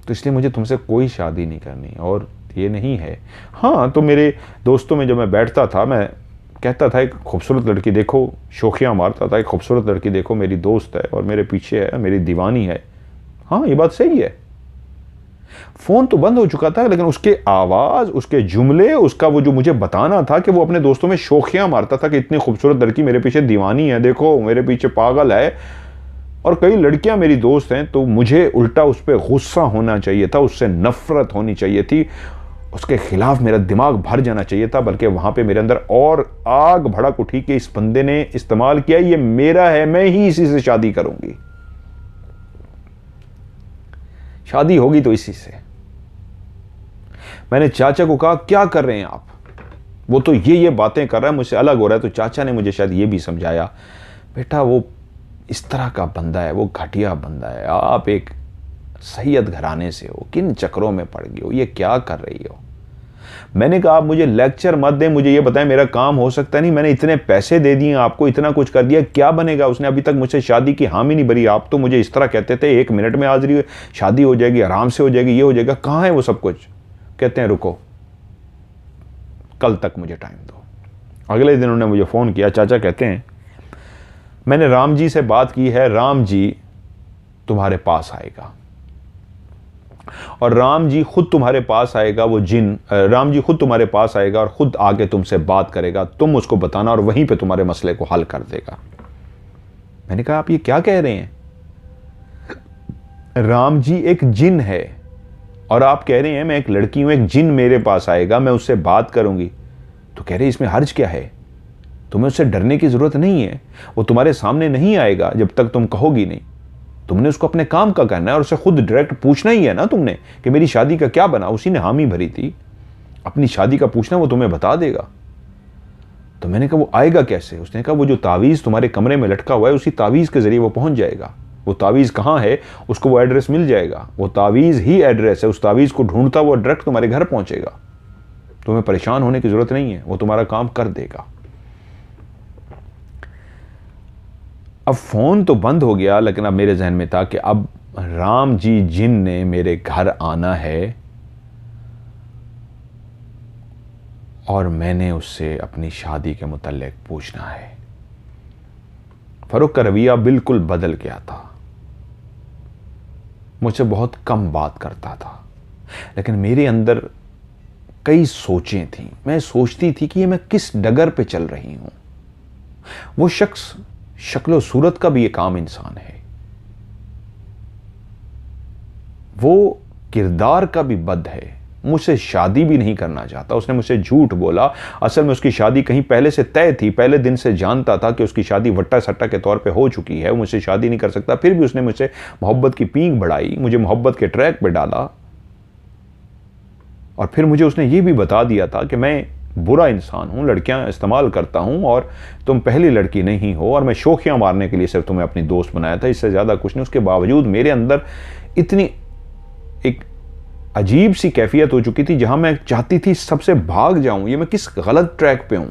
तो इसलिए मुझे तुमसे कोई शादी नहीं करनी और ये नहीं है। हाँ, तो मेरे दोस्तों में जब मैं बैठता था, मैं कहता था एक खूबसूरत लड़की देखो, शोखियाँ मारता था, एक खूबसूरत लड़की देखो मेरी दोस्त है और मेरे पीछे है, मेरी दीवानी है। हाँ ये बात सही है। फ़ोन तो बंद हो चुका था, लेकिन उसके आवाज़, उसके जुमले, उसका वो जो मुझे बताना था कि वो अपने दोस्तों में शोखियाँ मारता था कि इतनी खूबसूरत लड़की मेरे पीछे दीवानी है, देखो मेरे पीछे पागल है, और कई लड़कियां मेरी दोस्त हैं, तो मुझे उल्टा उस पर गुस्सा होना चाहिए था, उससे नफरत होनी चाहिए थी, उसके खिलाफ मेरा दिमाग भर जाना चाहिए था। बल्कि वहां पे मेरे अंदर और आग भड़क उठी कि इस बंदे ने इस्तेमाल किया, ये मेरा है, मैं ही इसी से शादी करूंगी, शादी होगी तो इसी से। मैंने चाचा को कहा क्या कर रहे हैं आप, वो तो ये बातें कर रहा है, मुझसे अलग हो रहा है। तो चाचा ने मुझे शायद ये भी समझाया, बेटा वो इस तरह का बंदा है, वो घटिया बंदा है, आप एक सैयद घराने से हो, किन चक्रों में पड़ गई हो, ये क्या कर रही हो। मैंने कहा आप मुझे लेक्चर मत दें, मुझे ये बताएं मेरा काम हो सकता नहीं, मैंने इतने पैसे दे दिए आपको, इतना कुछ कर दिया, क्या बनेगा? उसने अभी तक मुझसे शादी की हामी नहीं भरी। आप तो मुझे इस तरह कहते थे 1 मिनट में हाजिरी, शादी हो जाएगी, आराम से हो जाएगी, ये हो जाएगा, कहाँ है वो सब कुछ? कहते हैं रुको, कल तक मुझे टाइम दो। अगले दिन उन्होंने मुझे फ़ोन किया, चाचा कहते हैं मैंने राम जी से बात की है, राम जी तुम्हारे पास आएगा और राम जी खुद तुम्हारे पास आएगा, वो जिन राम जी खुद तुम्हारे पास आएगा और खुद आके तुमसे बात करेगा, तुम उसको बताना और वहीं पे तुम्हारे मसले को हल कर देगा। मैंने कहा आप ये क्या कह रहे हैं? राम जी एक जिन है और आप कह रहे हैं मैं एक लड़की हूं, एक जिन मेरे पास आएगा, मैं उससे बात करूंगी। तो कह रहे इसमें हर्ज क्या है? तुम्हें उससे डरने की जरूरत नहीं है, वो तुम्हारे सामने नहीं आएगा जब तक तुम कहोगी नहीं। तुमने उसको अपने काम का करना है और उसे खुद डायरेक्ट पूछना ही है ना तुमने कि मेरी शादी का क्या बना। उसी ने हामी भरी थी, अपनी शादी का पूछना, वो तुम्हें बता देगा। तो मैंने कहा वो आएगा कैसे? उसने कहा वो जो तावीज़ तुम्हारे कमरे में लटका हुआ है, उसी तावीज़ के जरिए वो पहुंच जाएगा। वो तावीज़ कहाँ है उसको वो एड्रेस मिल जाएगा, वो तावीज़ ही एड्रेस है, उस तावीज़ को ढूंढता वो डायरेक्ट तुम्हारे घर पहुंचेगा। तुम्हें परेशान होने की जरूरत नहीं है, वो तुम्हारा काम कर देगा। अब फोन तो बंद हो गया, लेकिन अब मेरे जहन में था कि अब राम जी जिन ने मेरे घर आना है और मैंने उससे अपनी शादी के मुतल्लिक पूछना है। फरूक का रवैया बिल्कुल बदल गया था, मुझसे बहुत कम बात करता था, लेकिन मेरे अंदर कई सोचें थीं। मैं सोचती थी कि ये मैं किस डगर पे चल रही हूं। वो शख्स शक्ल सूरत का भी एक आम इंसान है, वो किरदार का भी बद है, मुझसे शादी भी नहीं करना चाहता। उसने मुझसे झूठ बोला, असल में उसकी शादी कहीं पहले से तय थी, पहले दिन से जानता था कि उसकी शादी वट्टा सट्टा के तौर पे हो चुकी है, वो मुझसे शादी नहीं कर सकता। फिर भी उसने मुझसे मोहब्बत की पींग बढ़ाई, मुझे मोहब्बत के ट्रैक पे डाला और फिर मुझे उसने ये भी बता दिया था कि मैं बुरा इंसान हूं, लड़कियां इस्तेमाल करता हूं और तुम पहली लड़की नहीं हो और मैं शोखियां मारने के लिए सिर्फ तुम्हें अपनी दोस्त बनाया था, इससे ज़्यादा कुछ नहीं। उसके बावजूद मेरे अंदर इतनी एक अजीब सी कैफियत हो चुकी थी जहां मैं चाहती थी सबसे भाग जाऊं। ये मैं किस गलत ट्रैक पे हूं,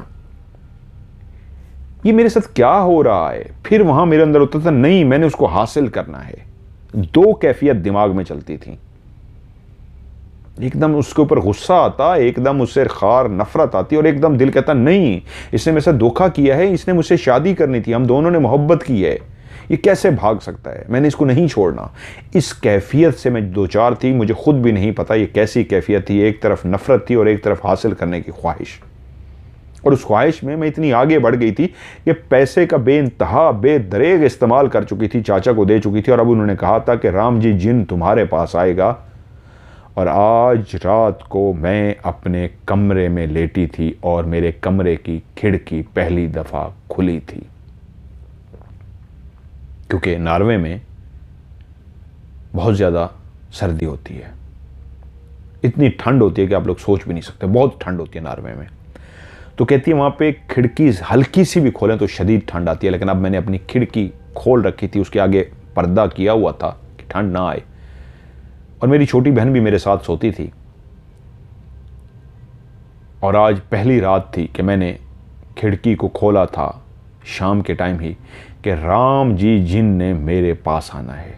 ये मेरे साथ क्या हो रहा है? फिर वहां मेरे अंदर होता था नहीं, मैंने उसको हासिल करना है। दो कैफियत दिमाग में चलती थी, एकदम उसके ऊपर गुस्सा आता, एकदम उससे खार नफरत आती और एकदम दिल कहता नहीं, इसने मेरे साथ धोखा किया है, इसने मुझसे शादी करनी थी, हम दोनों ने मोहब्बत की है, ये कैसे भाग सकता है, मैंने इसको नहीं छोड़ना। इस कैफियत से मैं दो चार थी, मुझे खुद भी नहीं पता ये कैसी कैफियत थी। एक तरफ नफरत थी और एक तरफ हासिल करने की ख्वाहिश, और उस ख्वाहिश में मैं इतनी आगे बढ़ गई थी कि पैसे का बेइंतहा बेदरेग इस्तेमाल कर चुकी थी, चाचा को दे चुकी थी। और अब उन्होंने कहा था कि राम जी जिन तुम्हारे पास आएगा, और आज रात को मैं अपने कमरे में लेटी थी और मेरे कमरे की खिड़की पहली दफ़ा खुली थी, क्योंकि नॉर्वे में बहुत ज़्यादा सर्दी होती है, इतनी ठंड होती है कि आप लोग सोच भी नहीं सकते, बहुत ठंड होती है नॉर्वे में। तो कहती है वहाँ पे खिड़की हल्की सी भी खोलें तो शदीद ठंड आती है, लेकिन अब मैंने अपनी खिड़की खोल रखी थी, उसके आगे पर्दा किया हुआ था कि ठंड ना आए। और मेरी छोटी बहन भी मेरे साथ सोती थी, और आज पहली रात थी कि मैंने खिड़की को खोला था शाम के टाइम ही कि राम जी जिन ने मेरे पास आना है।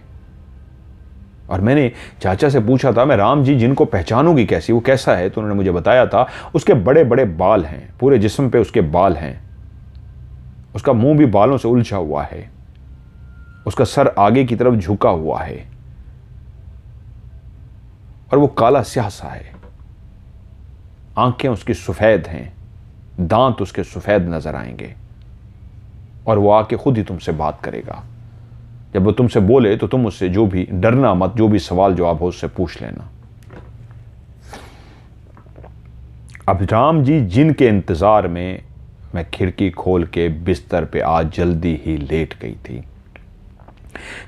और मैंने चाचा से पूछा था मैं राम जी जिन को पहचानूंगी कैसी, वो कैसा है? तो उन्होंने मुझे बताया था उसके बड़े बड़े बाल हैं, पूरे जिस्म पे उसके बाल हैं, उसका मुंह भी बालों से उलझा हुआ है, उसका सर आगे की तरफ झुका हुआ है और वो काला स्याह सा है, आंखें उसकी सफ़ेद हैं, दांत उसके सफ़ेद नजर आएंगे, और वो आके खुद ही तुमसे बात करेगा। जब वो तुमसे बोले तो तुम उससे जो भी, डरना मत, जो भी सवाल जवाब हो उससे पूछ लेना। अब राम जी जिन के इंतज़ार में मैं खिड़की खोल के बिस्तर पे आज जल्दी ही लेट गई थी।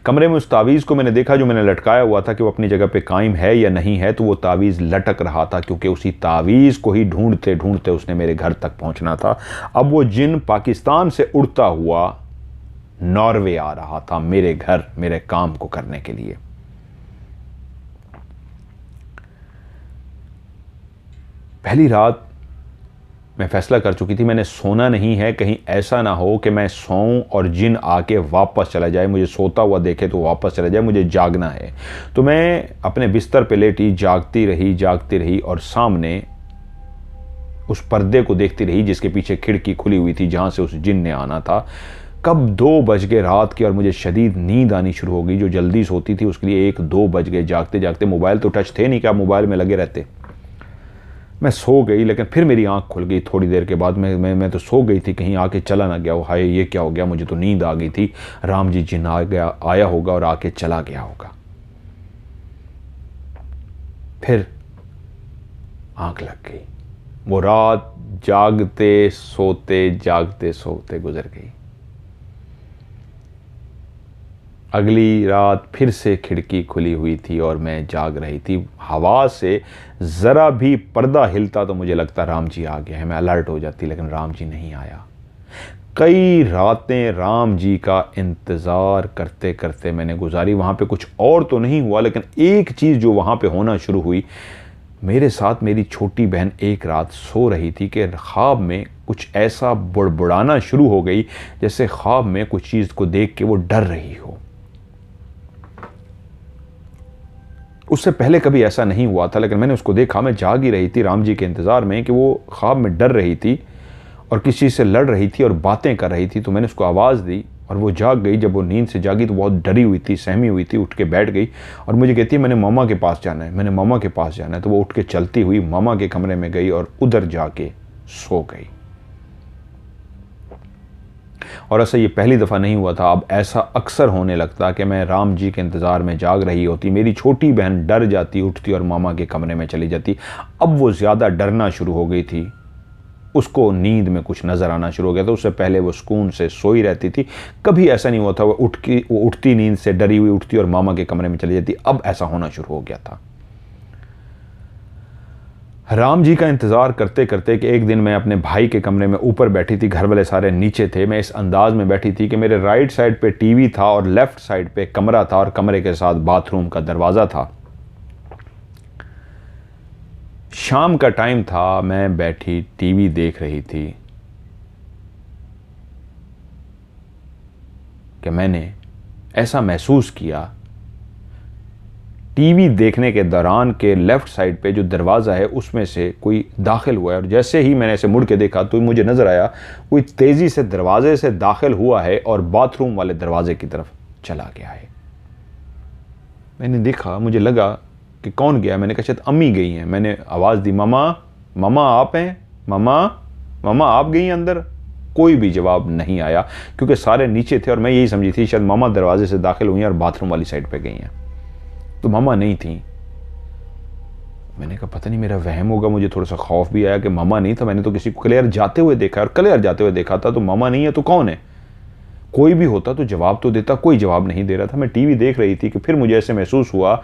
कमरे में उस तावीज़ को मैंने देखा जो मैंने लटकाया हुआ था कि वो अपनी जगह पे कायम है या नहीं है, तो वो तावीज़ लटक रहा था, क्योंकि उसी तावीज़ को ही ढूंढते ढूंढते उसने मेरे घर तक पहुंचना था। अब वो जिन पाकिस्तान से उड़ता हुआ नॉर्वे आ रहा था मेरे घर, मेरे काम को करने के लिए। पहली रात मैं फ़ैसला कर चुकी थी मैंने सोना नहीं है, कहीं ऐसा ना हो कि मैं सोऊं और जिन आके वापस चला जाए, मुझे सोता हुआ देखे तो वापस चला जाए, मुझे जागना है। तो मैं अपने बिस्तर पे लेटी जागती रही और सामने उस पर्दे को देखती रही जिसके पीछे खिड़की खुली हुई थी जहाँ से उस जिन ने आना था। कब 2 बज गए रात के और मुझे शदीद नींद आनी शुरू हो गई। जो जल्दी सोती थी उसके लिए 1-2 बज गए। जागते जागते मोबाइल तो टच थे नहीं, क्या मोबाइल में लगे रहते। मैं सो गई, लेकिन फिर मेरी आंख खुल गई थोड़ी देर के बाद। मैं तो सो गई थी, कहीं आके चला ना गया हो। हाय ये क्या हो गया, मुझे तो नींद आ गई थी। राम जी जिन आया होगा और आके चला गया होगा। फिर आंख लग गई। वो रात जागते सोते गुजर गई। अगली रात फिर से खिड़की खुली हुई थी और मैं जाग रही थी। हवा से ज़रा भी पर्दा हिलता तो मुझे लगता राम जी आ गया है, मैं अलर्ट हो जाती, लेकिन राम जी नहीं आया। कई रातें राम जी का इंतज़ार करते करते मैंने गुजारी। वहाँ पे कुछ और तो नहीं हुआ, लेकिन एक चीज़ जो वहाँ पे होना शुरू हुई, मेरे साथ मेरी छोटी बहन एक रात सो रही थी कि ख्वाब में कुछ ऐसा बुड़बुड़ाना शुरू हो गई जैसे ख्वाब में कुछ चीज़ को देख के वो डर रही हो। उससे पहले कभी ऐसा नहीं हुआ था, लेकिन मैंने उसको देखा। मैं जाग ही रही थी राम जी के इंतज़ार में कि वो ख्वाब में डर रही थी और किसी चीज़ से लड़ रही थी और बातें कर रही थी। तो मैंने उसको आवाज़ दी और वो जाग गई। जब वो नींद से जागी तो बहुत डरी हुई थी, सहमी हुई थी, उठ के बैठ गई और मुझे कहती है मैंने मामा के पास जाना है, मैंने मामा के पास जाना है। तो वो उठ के चलती हुई मामा के कमरे में गई और उधर जाके सो गई। और ऐसा ये पहली दफ़ा नहीं हुआ था, अब ऐसा अक्सर होने लगता कि मैं राम जी के इंतज़ार में जाग रही होती, मेरी छोटी बहन डर जाती, उठती और मामा के कमरे में चली जाती। अब वो ज़्यादा डरना शुरू हो गई थी, उसको नींद में कुछ नज़र आना शुरू हो गया था। उससे पहले वो सुकून से सोई रहती थी, कभी ऐसा नहीं हुआ था वो उठती नींद से डरी हुई उठती और मामा के कमरे में चली जाती। अब ऐसा होना शुरू हो गया था। राम जी का इंतज़ार करते करते कि एक दिन मैं अपने भाई के कमरे में ऊपर बैठी थी, घर वाले सारे नीचे थे। मैं इस अंदाज में बैठी थी कि मेरे राइट साइड पे टीवी था और लेफ़्ट साइड पे कमरा था और कमरे के साथ बाथरूम का दरवाज़ा था। शाम का टाइम था, मैं बैठी टीवी देख रही थी कि मैंने ऐसा महसूस किया टीवी देखने के दौरान के लेफ़्ट साइड पे जो दरवाज़ा है उसमें से कोई दाखिल हुआ है। और जैसे ही मैंने ऐसे मुड़ के देखा तो मुझे नज़र आया कोई तेज़ी से दरवाजे से दाखिल हुआ है और बाथरूम वाले दरवाजे की तरफ चला गया है। मैंने देखा, मुझे लगा कि कौन गया। मैंने कहा शायद अम्मी गई हैं। मैंने आवाज़ दी, मामा मामा आप हैं, मामा मामा आप गई हैं अंदर। कोई भी जवाब नहीं आया क्योंकि सारे नीचे थे और मैं यही समझी थी शायद मामा दरवाजे से दाखिल हुई हैं और बाथरूम वाली साइड पे गई हैं। तो मामा नहीं थी। मैंने कहा पता नहीं मेरा वहम होगा। मुझे थोड़ा सा खौफ भी आया कि मामा नहीं था, मैंने तो किसी को क्लियर जाते हुए देखा और क्लियर जाते हुए देखा था। तो मामा नहीं है तो कौन है? कोई भी होता तो जवाब तो देता, कोई जवाब नहीं दे रहा था। मैं टीवी देख रही थी कि फिर मुझे ऐसे महसूस हुआ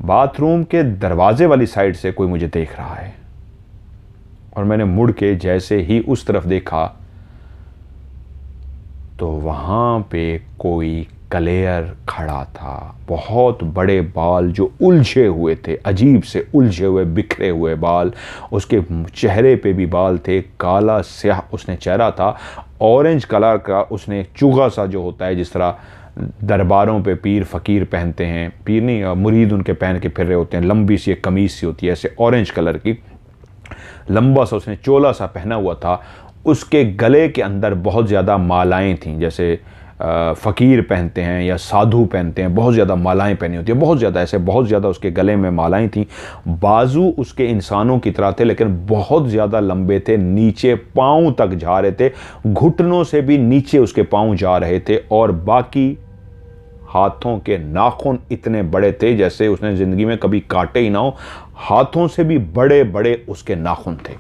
बाथरूम के दरवाजे वाली साइड से कोई मुझे देख रहा है। और मैंने मुड़ के जैसे ही उस तरफ देखा तो वहां पे कोई क्लेयर खड़ा था। बहुत बड़े बाल जो उलझे हुए थे, अजीब से उलझे हुए बिखरे हुए बाल। उसके चेहरे पे भी बाल थे, काला स्याह उसने चेहरा था। ऑरेंज कलर का उसने चुगा सा जो होता है, जिस तरह दरबारों पे पीर फ़कीर पहनते हैं, पीर नहीं मुरीद उनके पहन के फिर रहे होते हैं, लंबी सी एक कमीज सी होती है ऐसे ऑरेंज कलर की, लंबा सा उसने चोला सा पहना हुआ था। उसके गले के अंदर बहुत ज़्यादा मालाएं थीं, जैसे फ़कीर पहनते हैं या साधु पहनते हैं, बहुत ज़्यादा मालाएं पहनी होती है, बहुत ज़्यादा ऐसे, बहुत ज़्यादा उसके गले में मालाएं थीं। बाजू उसके इंसानों की तरह थे लेकिन बहुत ज़्यादा लंबे थे, नीचे पाँव तक जा रहे थे, घुटनों से भी नीचे उसके पाँव जा रहे थे। और बाकी हाथों के नाखून इतने बड़े थे जैसे उसने ज़िंदगी में कभी काटे ही ना हो, हाथों से भी बड़े बड़े उसके नाखून थे।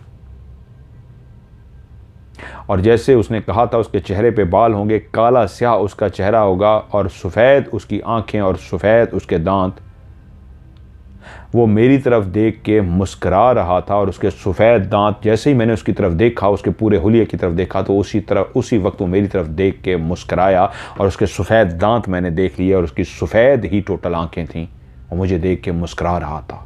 और जैसे उसने कहा था उसके चेहरे पे बाल होंगे, काला स्याह उसका चेहरा होगा और सफ़ेद उसकी आंखें और सफ़ेद उसके दांत। वो मेरी तरफ देख के मुस्करा रहा था और उसके सफ़ेद दांत, जैसे ही मैंने उसकी तरफ देखा, उसके पूरे हुलिये की तरफ देखा, तो उसी वक्त वो मेरी तरफ देख के मुस्कराया और उसके सफ़ेद दांत मैंने देख लिए और उसकी सफ़ेद ही टोटल आंखें थीं और मुझे देख के मुस्करा रहा था।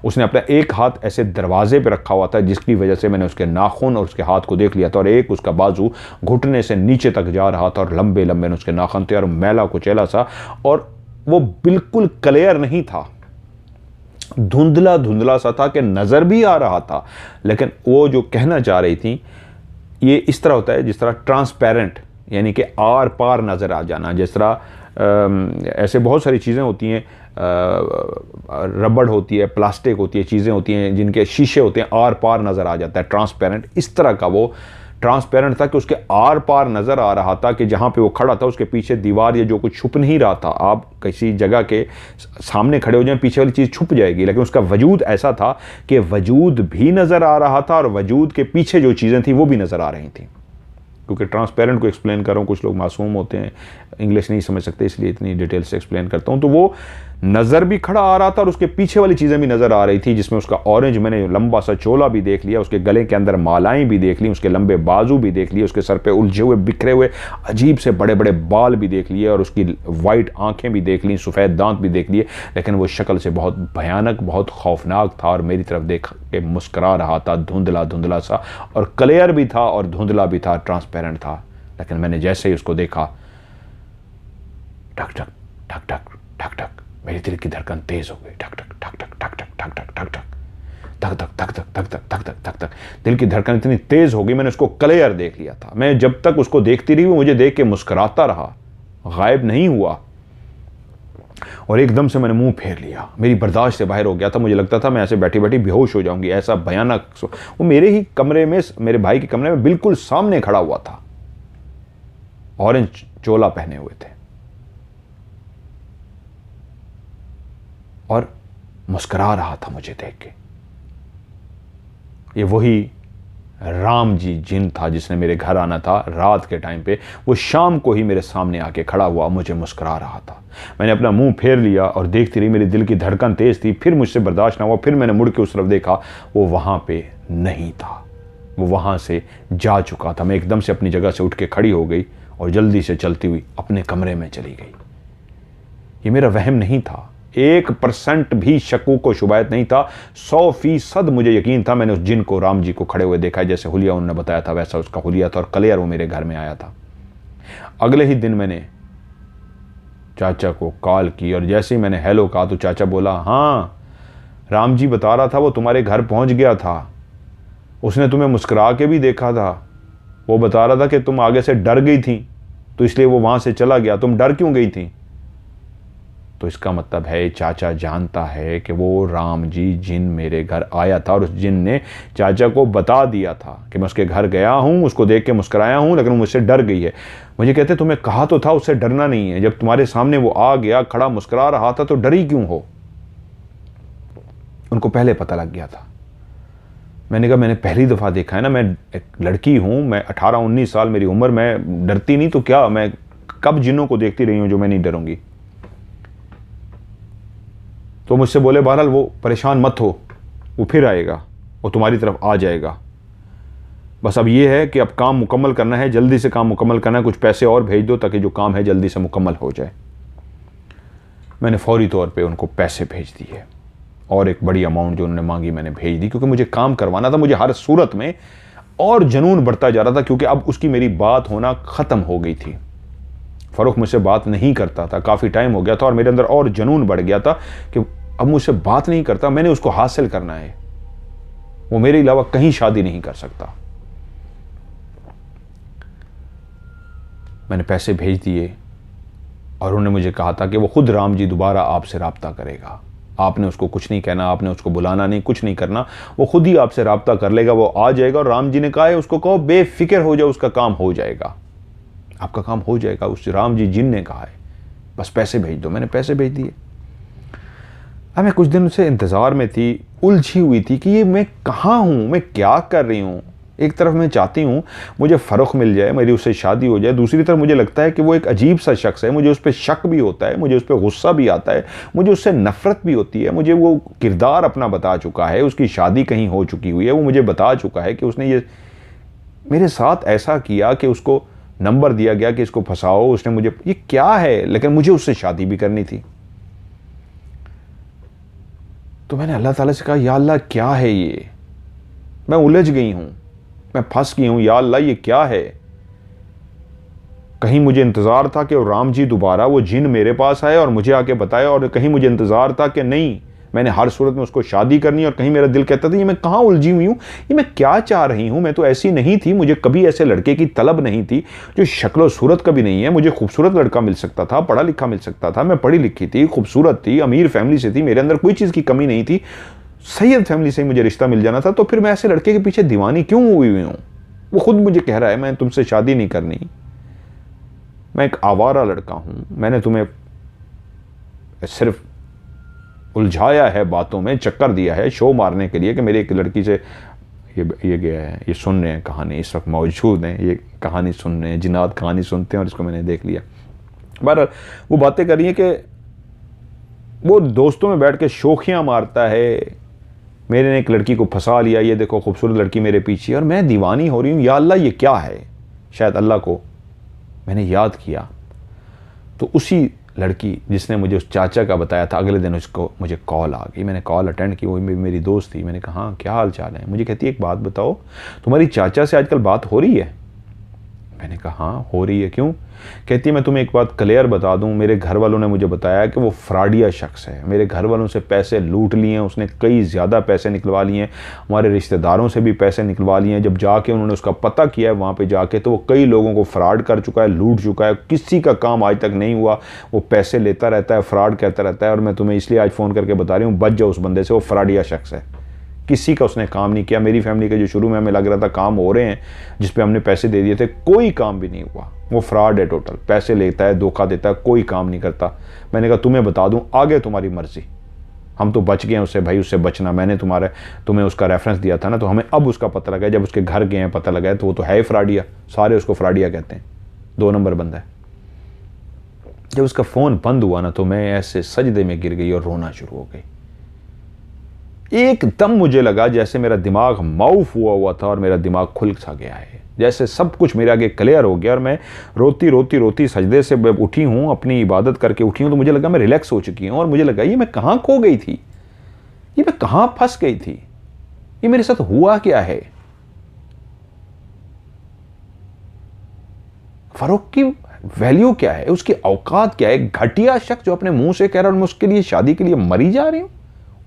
उसने अपना एक हाथ ऐसे दरवाजे पे रखा हुआ था, जिसकी वजह से मैंने उसके नाखून और उसके हाथ को देख लिया था, और एक उसका बाजू घुटने से नीचे तक जा रहा था और लंबे लंबे उसके नाखून थे और मैला कुचैला सा, और वो बिल्कुल क्लियर नहीं था, धुंधला धुंधला सा था कि नज़र भी आ रहा था, लेकिन वो जो कहना चाह रही थी ये इस तरह होता है जिस तरह ट्रांसपेरेंट, यानी कि आर पार नज़र आ जाना। जिस तरह ऐसे बहुत सारी चीज़ें होती हैं, रबड़ होती है, प्लास्टिक होती है, चीज़ें होती हैं जिनके शीशे होते हैं, आर पार नज़र आ जाता है, ट्रांसपेरेंट। इस तरह का वो ट्रांसपेरेंट था कि उसके आर पार नज़र आ रहा था कि जहाँ पे वो खड़ा था उसके पीछे दीवार या जो कुछ छुप नहीं रहा था। आप किसी जगह के सामने खड़े हो जाएं, पीछे वाली चीज़ छुप जाएगी, लेकिन उसका वजूद ऐसा था कि वजूद भी नज़र आ रहा था और वजूद के पीछे जो चीज़ें थी वो भी नज़र आ रही थी। क्योंकि ट्रांसपेरेंट को एक्सप्लेन कर रहा हूँ, कुछ लोग मासूम होते हैं, इंग्लिश नहीं समझ सकते, इसलिए इतनी डिटेल से एक्सप्लेन करता हूँ। तो वो नज़र भी खड़ा आ रहा था और उसके पीछे वाली चीज़ें भी नज़र आ रही थी, जिसमें उसका ऑरेंज, मैंने लंबा सा चोला भी देख लिया, उसके गले के अंदर मालाएं भी देख ली, उसके लंबे बाजू भी देख लिए, उसके सर पे उलझे हुए बिखरे हुए अजीब से बड़े बड़े बाल भी देख लिए, और उसकी वाइट आंखें भी देख ली, सफ़ेद दांत भी देख लिए। लेकिन वो शक्ल से बहुत भयानक, बहुत खौफनाक था और मेरी तरफ देख के मुस्करा रहा था, धुंधला धुंधला सा, और क्लियर भी था और धुंधला भी था, ट्रांसपेरेंट था। लेकिन मैंने जैसे ही उसको देखा, ठक ठक ठक ठक ठक ठक, मेरे दिल की धड़कन तेज हो गई, ठक ठक ठक ठक ठक ठक ठक ठक ठक ठक ठक ठक ठक ठक ठक ठक ठक ठक ठक, दिल की धड़कन इतनी तेज हो गई, मैंने उसको क्लियर देख लिया था। मैं जब तक उसको देखती रही वो मुझे देख के मुस्कुराता रहा, गायब नहीं हुआ, और एकदम से मैंने मुंह फेर लिया, मेरी बर्दाश्त से बाहर हो गया था। मुझे लगता था मैं ऐसे बैठी बैठी बेहोश हो जाऊंगी, ऐसा भयानक। वो मेरे ही कमरे में, मेरे भाई के कमरे में बिल्कुल सामने खड़ा हुआ था, ऑरेंज चोला पहने हुए थे और मुस्कुरा रहा था मुझे देख के। ये वही राम जी जिन था जिसने मेरे घर आना था रात के टाइम पे। वो शाम को ही मेरे सामने आके खड़ा हुआ, मुझे मुस्कुरा रहा था। मैंने अपना मुंह फेर लिया और देखती रही, मेरी दिल की धड़कन तेज थी। फिर मुझसे बर्दाश्त ना हुआ, फिर मैंने मुड़ के उस तरफ देखा, वो वहां पे नहीं था, वो वहां से जा चुका था। मैं एकदम से अपनी जगह से उठ के खड़ी हो गई और जल्दी से चलती हुई अपने कमरे में चली गई। ये मेरा वहम नहीं था, 1% भी शकू को शुबायत नहीं था, 100% मुझे यकीन था। मैंने उस जिन को, राम जी को खड़े हुए देखा, जैसे हुलिया उन्होंने बताया था वैसा उसका हुलिया था, और क्लियर वो मेरे घर में आया था। अगले ही दिन मैंने चाचा को कॉल की और जैसे ही मैंने हेलो कहा तो चाचा बोला, हाँ राम जी बता रहा था वो तुम्हारे घर पहुंच गया था, उसने तुम्हें मुस्कुरा के भी देखा था, वो बता रहा था कि तुम आगे से डर गई थी तो इसलिए वो वहां से चला गया। तुम डर क्यों गई थी? तो इसका मतलब है चाचा जानता है कि वो राम जी जिन मेरे घर आया था और उस जिन ने चाचा को बता दिया था कि मैं उसके घर गया हूं, उसको देख के मुस्कुराया हूं, लेकिन वो मुझसे डर गई है। मुझे कहते तुम्हें कहा तो था उससे डरना नहीं है, जब तुम्हारे सामने वो आ गया, खड़ा मुस्कुरा रहा था, तो डरी क्यों हो? उनको पहले पता लग गया था। मैंने कहा मैंने पहली दफ़ा देखा है ना, मैं एक लड़की हूँ, मैं 18-19 साल मेरी उम्र, मैं डरती नहीं तो क्या, मैं कब जिन्नों को देखती रही हूँ जो मैं नहीं डरूंगी। तो मुझसे बोले बहरहाल वो परेशान मत हो, वो फिर आएगा, वो तुम्हारी तरफ आ जाएगा, बस अब ये है कि अब काम मुकम्मल करना है, जल्दी से काम मुकम्मल करना है, कुछ पैसे और भेज दो ताकि जो काम है जल्दी से मुकम्मल हो जाए। मैंने फौरी तौर पे उनको पैसे भेज दिए और एक बड़ी अमाउंट जो उन्होंने मांगी मैंने भेज दी, क्योंकि मुझे काम करवाना था। मुझे हर सूरत में और जुनून बढ़ता जा रहा था, क्योंकि अब उसकी मेरी बात होना ख़त्म हो गई थी। फ़ारूक मुझसे बात नहीं करता था, काफ़ी टाइम हो गया था, और मेरे अंदर और जुनून बढ़ गया था कि अब मुझसे बात नहीं करता, मैंने उसको हासिल करना है, वो मेरे अलावा कहीं शादी नहीं कर सकता। मैंने पैसे भेज दिए और उन्होंने मुझे कहा था कि वो खुद राम जी दोबारा आपसे राब्ता करेगा, आपने उसको कुछ नहीं कहना, आपने उसको बुलाना नहीं, कुछ नहीं करना, वो खुद ही आपसे राब्ता कर लेगा, वो आ जाएगा। और राम जी ने कहा है उसको कहो बेफिक्र हो जाओ, उसका काम हो जाएगा, आपका काम हो जाएगा, उस राम जी जिन ने कहा है, बस पैसे भेज दो। मैंने पैसे भेज दिए। अब मैं कुछ दिन से इंतज़ार में थी, उलझी हुई थी कि ये मैं कहाँ हूँ, मैं क्या कर रही हूँ। एक तरफ मैं चाहती हूँ मुझे फ़ारूक मिल जाए, मेरी उससे शादी हो जाए, दूसरी तरफ मुझे लगता है कि वो एक अजीब सा शख्स है, मुझे उस पर शक भी होता है, मुझे उस पर गुस्सा भी आता है, मुझे उससे नफ़रत भी होती है। मुझे वो किरदार अपना बता चुका है, उसकी शादी कहीं हो चुकी हुई है, वो मुझे बता चुका है कि उसने ये मेरे साथ ऐसा किया कि उसको नंबर दिया गया कि इसको फंसाओ, उसने मुझे, ये क्या है। लेकिन मुझे उससे शादी भी करनी थी। तो मैंने अल्लाह ताला से कहा, या अल्लाह क्या है ये, मैं उलझ गई हूँ, मैं फंस गई हूँ, या अल्लाह ये क्या है। कहीं मुझे इंतज़ार था कि राम जी दोबारा वो जिन मेरे पास आए और मुझे आके बताए, और कहीं मुझे इंतज़ार था कि नहीं मैंने हर सूरत में उसको शादी करनी, और कहीं मेरा दिल कहता था ये मैं कहाँ उलझी हुई हूँ, ये मैं क्या चाह रही हूँ, मैं तो ऐसी नहीं थी, मुझे कभी ऐसे लड़के की तलब नहीं थी जो शक्ल सूरत कभी नहीं है। मुझे खूबसूरत लड़का मिल सकता था, पढ़ा लिखा मिल सकता था, मैं पढ़ी लिखी थी, खूबसूरत थी, अमीर फैमिली से थी, मेरे अंदर कोई चीज़ की कमी नहीं थी, सैयद फैमिली से मुझे रिश्ता मिल जाना था। तो फिर मैं ऐसे लड़के के पीछे दीवानी क्यों हुई हूँ। वो खुद मुझे कह रहा है मैं तुमसे शादी नहीं करनी, मैं एक आवारा लड़का हूँ, मैंने तुम्हें सिर्फ उलझाया है बातों में, चक्कर दिया है शो मारने के लिए कि मेरी एक लड़की से ये गया है, ये सुन रहे हैं कहानी, इस वक्त मौजूद हैं, ये कहानी सुन रहे हैं, जिन्नात कहानी सुनते हैं और इसको मैंने देख लिया। बहरहाल वो बातें कर रही हैं कि वो दोस्तों में बैठ के शोखियाँ मारता है, मेरे ने एक लड़की को फंसा लिया, ये देखो खूबसूरत लड़की मेरे पीछे, और मैं दीवानी हो रही हूँ, या अल्लाह ये क्या है। शायद अल्लाह को मैंने याद किया, तो उसी लड़की जिसने मुझे उस चाचा का बताया था, अगले दिन उसको मुझे कॉल आ गई, मैंने कॉल अटेंड की, वो मेरी दोस्त थी। मैंने कहा हाँ क्या हाल चाल है। मुझे कहती है एक बात बताओ, तुम्हारी चाचा से आजकल बात हो रही है। मैंने कहा हाँ हो रही है, क्यों। कहती है मैं तुम्हें एक बात क्लियर बता दूं, मेरे घर वालों ने मुझे बताया कि वो फ्रॉडिया शख्स है, मेरे घर वालों से पैसे लूट लिए हैं, उसने कई ज़्यादा पैसे निकलवा लिए हैं, हमारे रिश्तेदारों से भी पैसे निकलवा लिए हैं। जब जाके उन्होंने उसका पता किया है वहाँ पे जाके, तो वो कई लोगों को फ्रॉड कर चुका है, लूट चुका है, किसी का काम आज तक नहीं हुआ, वो पैसे लेता रहता है, फ्रॉड कहता रहता है। और मैं तुम्हें इसलिए आज फ़ोन करके बता रही हूँ, बच जाओ उस बंदे से, वो फ्रॉडिया शख्स है, किसी का उसने काम नहीं किया। मेरी फैमिली के जो शुरू में हमें लग रहा था काम हो रहे हैं, जिस पे हमने पैसे दे दिए थे, कोई काम भी नहीं हुआ। वो फ्रॉड है टोटल, पैसे लेता है, धोखा देता है, कोई काम नहीं करता। मैंने कहा तुम्हें बता दूं, आगे तुम्हारी मर्जी, हम तो बच गए हैं उससे भाई, उससे बचना। मैंने तुम्हें उसका रेफरेंस दिया था ना, तो हमें अब उसका पता लगा, जब उसके घर गए हैं पता लगा है, तो वो तो है ही फ्रॉडिया, सारे उसको फ्रॉडिया कहते हैं, 2 नंबर बंदा है। जब उसका फ़ोन बंद हुआ ना, तो मैं ऐसे सजदे में गिर गई और रोना शुरू हो गई। एकदम मुझे लगा जैसे मेरा दिमाग माउफ हुआ था और मेरा दिमाग खुल सा गया है, जैसे सब कुछ मेरे आगे क्लियर हो गया। और मैं रोती रोती रोती सजदे से उठी हूँ, अपनी इबादत करके उठी हूँ, तो मुझे लगा मैं रिलैक्स हो चुकी हूँ। और मुझे लगा ये मैं कहाँ खो गई थी, ये मैं कहाँ फंस गई थी, ये मेरे साथ हुआ क्या है। फरोख की वैल्यू क्या है, उसकी औकात क्या है। घटिया शख्स जो अपने मुंह से कह रहा है मैं उसके लिए शादी के लिए मरी जा रही हूँ,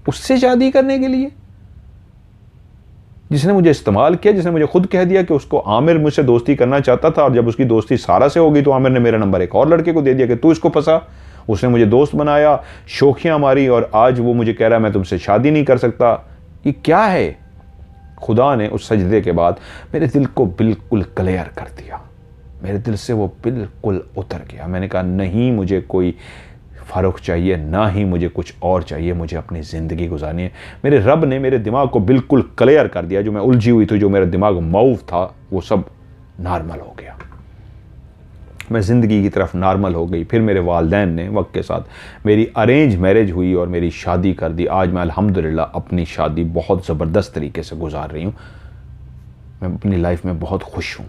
उससे शादी करने के लिए, जिसने मुझे इस्तेमाल किया, जिसने मुझे खुद कह दिया कि उसको आमिर मुझसे दोस्ती करना चाहता था, और जब उसकी दोस्ती सारा से हो गई तो आमिर ने मेरा नंबर एक और लड़के को दे दिया कि तू इसको फंसा। उसने मुझे दोस्त बनाया, शोखियां मारी, और आज वो मुझे कह रहा है मैं तुमसे शादी नहीं कर सकता। ये क्या है। खुदा ने उस सजदे के बाद मेरे दिल को बिल्कुल क्लियर कर दिया, मेरे दिल से वो बिल्कुल उतर गया। मैंने कहा नहीं मुझे कोई फ़र्क चाहिए, ना ही मुझे कुछ और चाहिए, मुझे अपनी ज़िंदगी गुजारनी है। मेरे रब ने मेरे दिमाग को बिल्कुल क्लियर कर दिया, जो मैं उलझी हुई थी, जो मेरा दिमाग माउफ था, वो सब नॉर्मल हो गया, मैं ज़िंदगी की तरफ नॉर्मल हो गई। फिर मेरे वालिदैन ने वक्त के साथ मेरी अरेंज मैरिज हुई और मेरी शादी कर दी। आज मैं अल्हम्दुलिल्लाह अपनी शादी बहुत ज़बरदस्त तरीके से गुजार रही हूँ, मैं अपनी लाइफ में बहुत खुश हूँ।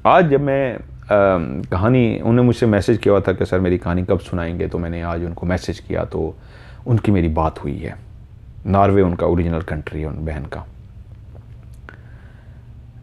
आज जब मैं कहानी, उन्होंने मुझसे मैसेज किया हुआ था कि सर मेरी कहानी कब सुनाएंगे, तो मैंने आज उनको मैसेज किया, तो उनकी मेरी बात हुई है। नॉर्वे उनका ओरिजिनल कंट्री है उन बहन का।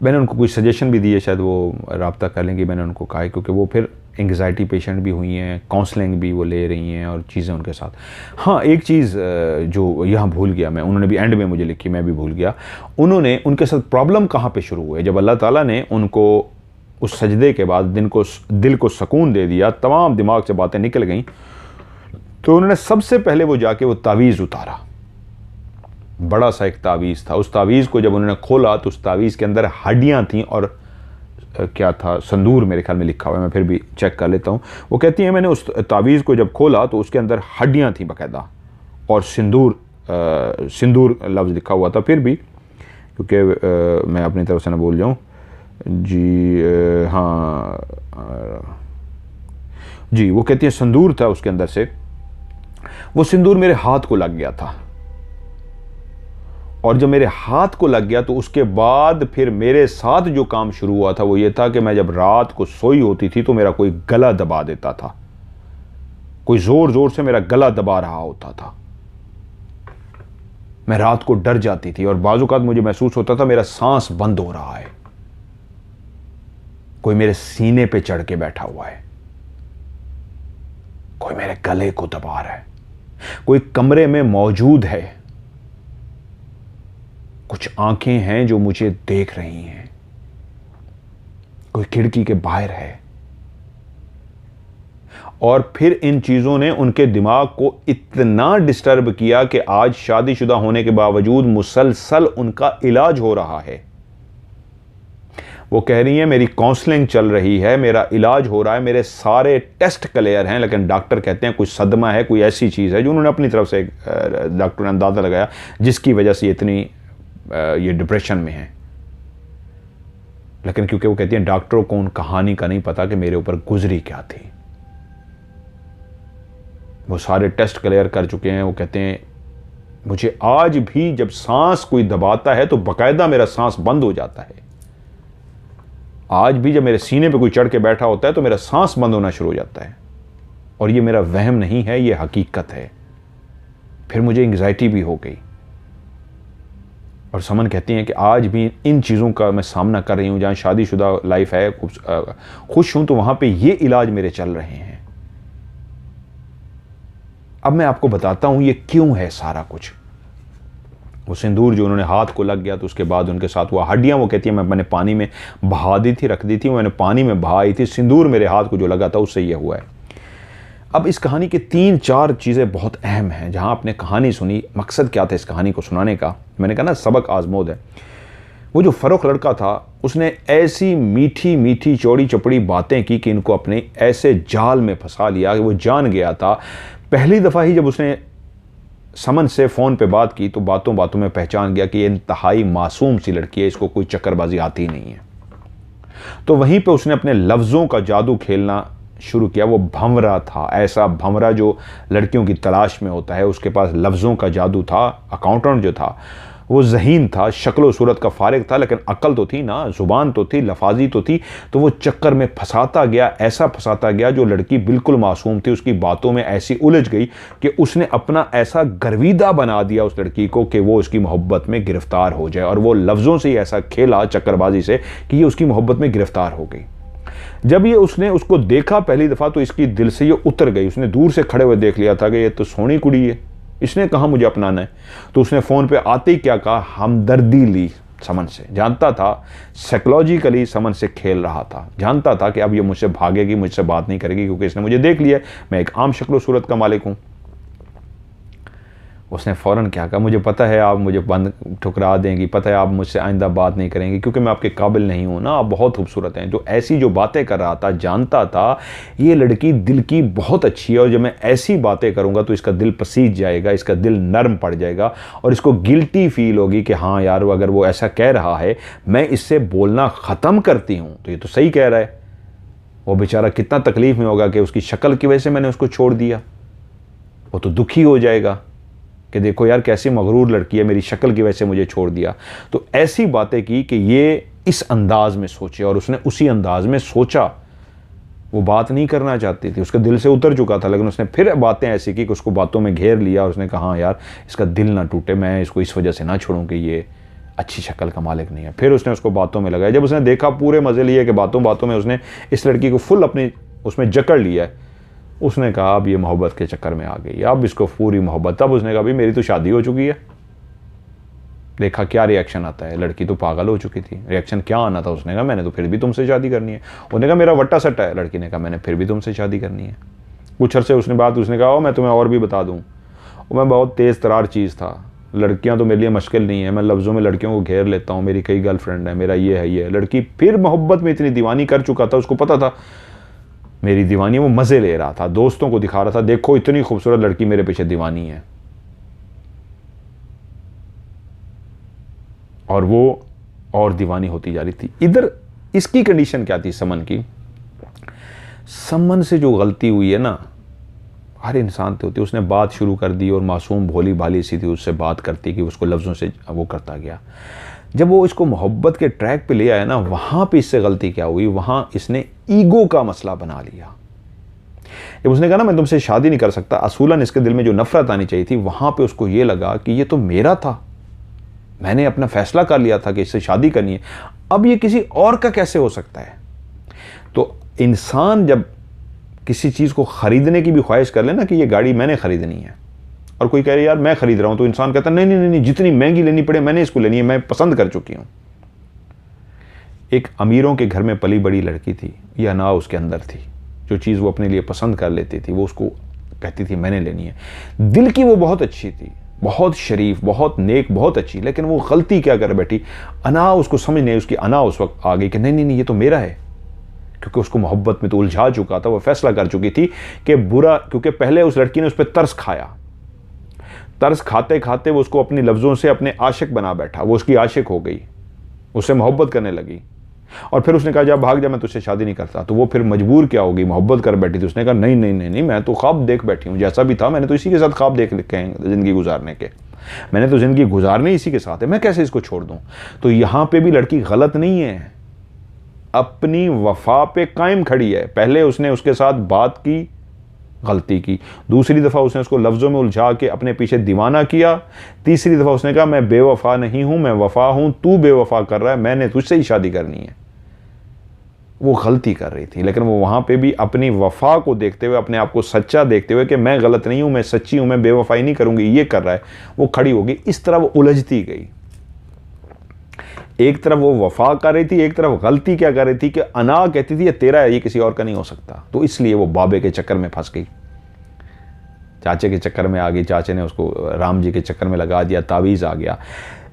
मैंने उनको कुछ सजेशन भी दिए, शायद वो रब्ता कर लेंगी। मैंने उनको कहा है क्योंकि वो फिर एंग्जाइटी पेशेंट भी हुई हैं, काउंसलिंग भी वो ले रही हैं और चीज़ें उनके साथ। हाँ एक चीज़ जो यहाँ भूल गया मैं, उन्होंने भी एंड में मुझे लिखी, मैं भी भूल गया। उन्होंने, उनके साथ प्रॉब्लम कहाँ पे शुरू हुए, जब अल्लाह ताला ने उनको उस सजदे के बाद दिल को सुकून दे दिया, तमाम दिमाग से बातें निकल गईं, तो उन्होंने सबसे पहले वो जाके वो तावीज़ उतारा। बड़ा सा एक तावीज़ था, उस तावीज़ को जब उन्होंने खोला तो उस तावीज़ के अंदर हड्डियाँ थीं और क्या था, संदूर मेरे ख्याल में लिखा हुआ है, मैं फिर भी चेक कर लेता हूँ। वो कहती हैं मैंने उस तावीज़ को जब खोला तो उसके अंदर हड्डियाँ थीं बाकायदा, और सिंदूर लफ्ज़ लिखा हुआ था। फिर भी क्योंकि मैं अपनी तरफ से ना बोल जाऊँ जी, हाँ जी, वो कहती है सिंदूर था उसके अंदर से। वो सिंदूर मेरे हाथ को लग गया था, और जब मेरे हाथ को लग गया तो उसके बाद फिर मेरे साथ जो काम शुरू हुआ था वो ये था कि मैं जब रात को सोई होती थी तो मेरा कोई गला दबा देता था, कोई ज़ोर ज़ोर से मेरा गला दबा रहा होता था। मैं रात को डर जाती थी और बाज़ औक़ात मुझे महसूस होता था मेरा सांस बंद हो रहा है, कोई मेरे सीने पे चढ़ के बैठा हुआ है, कोई मेरे गले को दबा रहा है, कोई कमरे में मौजूद है, कुछ आंखें हैं जो मुझे देख रही हैं, कोई खिड़की के बाहर है। और फिर इन चीज़ों ने उनके दिमाग को इतना डिस्टर्ब किया कि आज शादीशुदा होने के बावजूद मुसलसल उनका इलाज हो रहा है। वो कह रही हैं मेरी काउंसलिंग चल रही है, मेरा इलाज हो रहा है, मेरे सारे टेस्ट क्लियर हैं, लेकिन डॉक्टर कहते हैं कुछ सदमा है, कोई ऐसी चीज़ है जो उन्होंने अपनी तरफ से डॉक्टर ने अंदाज़ा लगाया जिसकी वजह से इतनी ये डिप्रेशन में है। लेकिन क्योंकि वो कहती हैं डॉक्टरों को उन कहानी का नहीं पता कि मेरे ऊपर गुजरी क्या थी। वो सारे टेस्ट क्लियर कर चुके हैं। वो कहते हैं मुझे आज भी जब सांस कोई दबाता है तो बाकायदा मेरा सांस बंद हो जाता है। आज भी जब मेरे सीने पे कोई चढ़ के बैठा होता है तो मेरा सांस बंद होना शुरू हो जाता है। और ये मेरा वहम नहीं है, ये हकीकत है। फिर मुझे एंग्जाइटी भी हो गई। और समन कहती हैं कि आज भी इन चीज़ों का मैं सामना कर रही हूँ। जहाँ शादीशुदा लाइफ है, खुश हूँ, तो वहाँ पे ये इलाज मेरे चल रहे हैं। अब मैं आपको बताता हूँ ये क्यों है सारा कुछ। वो सिंदूर जो उन्होंने हाथ को लग गया तो उसके बाद उनके साथ हुआ, हड्डियाँ वो कहती है मैंने पानी में बहा दी थी, रख दी थी, मैंने पानी में बहाई थी, सिंदूर मेरे हाथ को जो लगा था उससे ये हुआ है। अब इस कहानी के 3-4 चीज़ें बहुत अहम हैं। जहाँ आपने कहानी सुनी, मकसद क्या था इस कहानी को सुनाने का, मैंने कहा ना सबक आजमोद है। वो जो फ़रोख लड़का था उसने ऐसी मीठी मीठी चौड़ी चपड़ी बातें की कि इनको अपने ऐसे जाल में फंसा लिया कि वो जान गया था। पहली दफ़ा ही जब उसने समन से फ़ोन पे बात की तो बातों बातों में पहचान गया कि ये इंतहाई मासूम सी लड़की है, इसको कोई चक्करबाजी आती ही नहीं है। तो वहीं पे उसने अपने लफ्ज़ों का जादू खेलना शुरू किया। वो भंवरा था, ऐसा भंवरा जो लड़कियों की तलाश में होता है। उसके पास लफ्ज़ों का जादू था। अकाउंटेंट जो था वो ज़हीन था, शक्ल सूरत का फारिग था, लेकिन अक्ल तो थी ना, ज़ुबान तो थी, लफाजी तो थी। तो वो चक्कर में फंसाता गया, ऐसा फंसाता गया जो लड़की बिल्कुल मासूम थी उसकी बातों में ऐसी उलझ गई कि उसने अपना ऐसा गर्विदा बना दिया उस लड़की को कि वो उसकी मोहब्बत में गिरफ्तार हो जाए। और वो लफ्ज़ों से ही ऐसा खेला चक्करबाजी से कि ये उसकी मोहब्बत में गिरफ्तार हो गई। जब ये उसने उसको देखा पहली दफ़ा तो इसकी दिल से ये उतर गई। उसने दूर से खड़े हुए देख लिया था कि ये तो सोहनी कुड़ी है, इसने कहा मुझे अपनाना है। तो उसने फ़ोन पे आते ही क्या कहा, हमदर्दी ली समन से। जानता था साइकोलॉजिकली समन से खेल रहा था, जानता था कि अब ये मुझसे भागेगी, मुझसे बात नहीं करेगी क्योंकि इसने मुझे देख लिया, मैं एक आम शक्ल सूरत का मालिक हूँ। उसने फ़ौरन क्या कहा, मुझे पता है आप मुझे बंद ठुकरा देंगी, पता है आप मुझसे आइंदा बात नहीं करेंगी क्योंकि मैं आपके काबिल नहीं हूँ ना, आप बहुत खूबसूरत हैं। जो ऐसी जो बातें कर रहा था, जानता था ये लड़की दिल की बहुत अच्छी है और जब मैं ऐसी बातें करूँगा तो इसका दिल पसीज जाएगा, इसका दिल नर्म पड़ जाएगा और इसको गिल्टी फील होगी कि हाँ यार अगर वो ऐसा कह रहा है मैं इससे बोलना ख़त्म करती हूँ तो ये तो सही कह रहा है। वो बेचारा कितना तकलीफ़ में होगा कि उसकी शक्ल की वजह से मैंने उसको छोड़ दिया। वो तो दुखी हो जाएगा कि देखो यार कैसी मगरूर लड़की है, मेरी शक्ल की वजह से मुझे छोड़ दिया। तो ऐसी बातें की कि ये इस अंदाज में सोचे और उसने उसी अंदाज में सोचा। वो बात नहीं करना चाहती थी, उसके दिल से उतर चुका था, लेकिन उसने फिर बातें ऐसी की कि उसको बातों में घेर लिया और उसने कहा हाँ यार इसका दिल ना टूटे, मैं इसको इस वजह से ना छोड़ूं कि ये अच्छी शक्ल का मालिक नहीं है। फिर उसने उसको बातों में लगाया। जब उसने देखा पूरे मज़े लिए कि बातों बातों में उसने इस लड़की को फुल अपनी उसमें जकड़ लिया है, उसने कहा अब ये मोहब्बत के चक्कर में आ गई, अब इसको पूरी मोहब्बत। तब उसने कहा भाई मेरी तो शादी हो चुकी है। देखा क्या रिएक्शन आता है, लड़की तो पागल हो चुकी थी। रिएक्शन क्या आना था, उसने कहा मैंने तो फिर भी तुमसे शादी करनी है। उसने कहा मेरा वट्टा सट्टा है। लड़की ने कहा मैंने फिर भी तुमसे शादी करनी है। कुछ अरसे उसने कहा मैं तुम्हें और भी बता दूँ, मैं बहुत तेज़ तरार चीज़ था, लड़कियाँ तो मेरे लिए मुश्किल नहीं है, मैं लफ्ज़ों में लड़कियों को घेर लेता हूँ, मेरी कई गर्लफ्रेंड है, मेरा ये है ये है। लड़की फिर मोहब्बत में इतनी दीवानी कर चुका था, उसको पता था मेरी दीवानी, वो मज़े ले रहा था, दोस्तों को दिखा रहा था देखो इतनी खूबसूरत लड़की मेरे पीछे दीवानी है। और वो और दीवानी होती जा रही थी। इधर इसकी कंडीशन क्या थी समन की, समन से जो गलती हुई है ना, हर इंसान से होती है। उसने बात शुरू कर दी और मासूम भोली भाली सी थी, उससे बात करती कि उसको लफ्ज़ों से वो करता गया। जब वो इसको मोहब्बत के ट्रैक पे ले आया ना, वहाँ पे इससे गलती क्या हुई, वहाँ इसने ईगो का मसला बना लिया। जब उसने कहा ना मैं तुमसे शादी नहीं कर सकता, असूलन इसके दिल में जो नफरत आनी चाहिए थी, वहां पे उसको ये लगा कि ये तो मेरा था, मैंने अपना फैसला कर लिया था कि इससे शादी करनी है, अब ये किसी और का कैसे हो सकता है। तो इंसान जब किसी चीज़ को ख़रीदने की भी ख्वाहिश कर ले ना कि ये गाड़ी मैंने ख़रीदनी है, और कोई कह रहे यार मैं ख़रीद रहा हूँ, तो इंसान कहता नहीं नहीं नहीं, जितनी महंगी लेनी पड़े मैंने इसको लेनी है, मैं पसंद कर चुकी हूँ। एक अमीरों के घर में पली बड़ी लड़की थी, ये अना उसके अंदर थी, जो चीज़ वो अपने लिए पसंद कर लेती थी वो उसको कहती थी मैंने लेनी है। दिल की वो बहुत अच्छी थी, बहुत शरीफ, बहुत नेक, बहुत अच्छी, लेकिन वो गलती क्या कर बैठी, अना उसको समझ नहीं, उसकी अना उस वक्त आ गई कि नहीं नहीं नहीं ये तो मेरा है, क्योंकि उसको मोहब्बत में तो उलझा चुका था, वो फैसला कर चुकी थी कि बुरा, क्योंकि पहले उस लड़की ने उस पर तरस खाया, तरस खाते खाते वो उसको अपने लफ्ज़ों से अपने आशिक बना बैठा, वो उसकी आशिक हो गई, उससे मोहब्बत करने लगी, और फिर उसने कहा जा भाग जा, मैं तुझसे शादी नहीं करता। तो वो फिर मजबूर क्या होगी, मोहब्बत कर बैठी थी, उसने कहा नहीं नहीं नहीं नहीं, मैं तो ख्वाब देख बैठी हूँ, जैसा भी था मैंने तो इसी के साथ ख्वाब देख लिखे हैं ज़िंदगी गुजारने के, मैंने तो ज़िंदगी गुजारनी इसी के साथ है, मैं कैसे इसको छोड़ दूँ। तो यहाँ पर भी लड़की गलत नहीं है, अपनी वफा पे कायम खड़ी है। पहले उसने उसके साथ बात की, गलती की, दूसरी दफ़ा उसने उसको लफ्ज़ों में उलझा के अपने पीछे दीवाना किया, तीसरी दफ़ा उसने कहा मैं बेवफा नहीं हूँ, मैं वफा हूँ, तू बेवफा कर रहा है, मैंने तुझसे ही शादी करनी है। वो गलती कर रही थी, लेकिन वो वहाँ पे भी अपनी वफा को देखते हुए, अपने आप को सच्चा देखते हुए कि मैं गलत नहीं हूँ, मैं सच्ची हूँ, मैं बेवफाई नहीं करूँगी, ये कर रहा है, वो खड़ी होगी। इस तरह वो उलझती गई, एक तरफ वो वफा कर रही थी, एक तरफ गलती क्या कर रही थी कि अना कहती थी ये तेरा है, ये किसी और का नहीं हो सकता। तो इसलिए वो बाबे के चक्कर में फंस गई, चाचे के चक्कर में आ गई, चाचे ने उसको राम जी के चक्कर में लगा दिया, तावीज़ आ गया।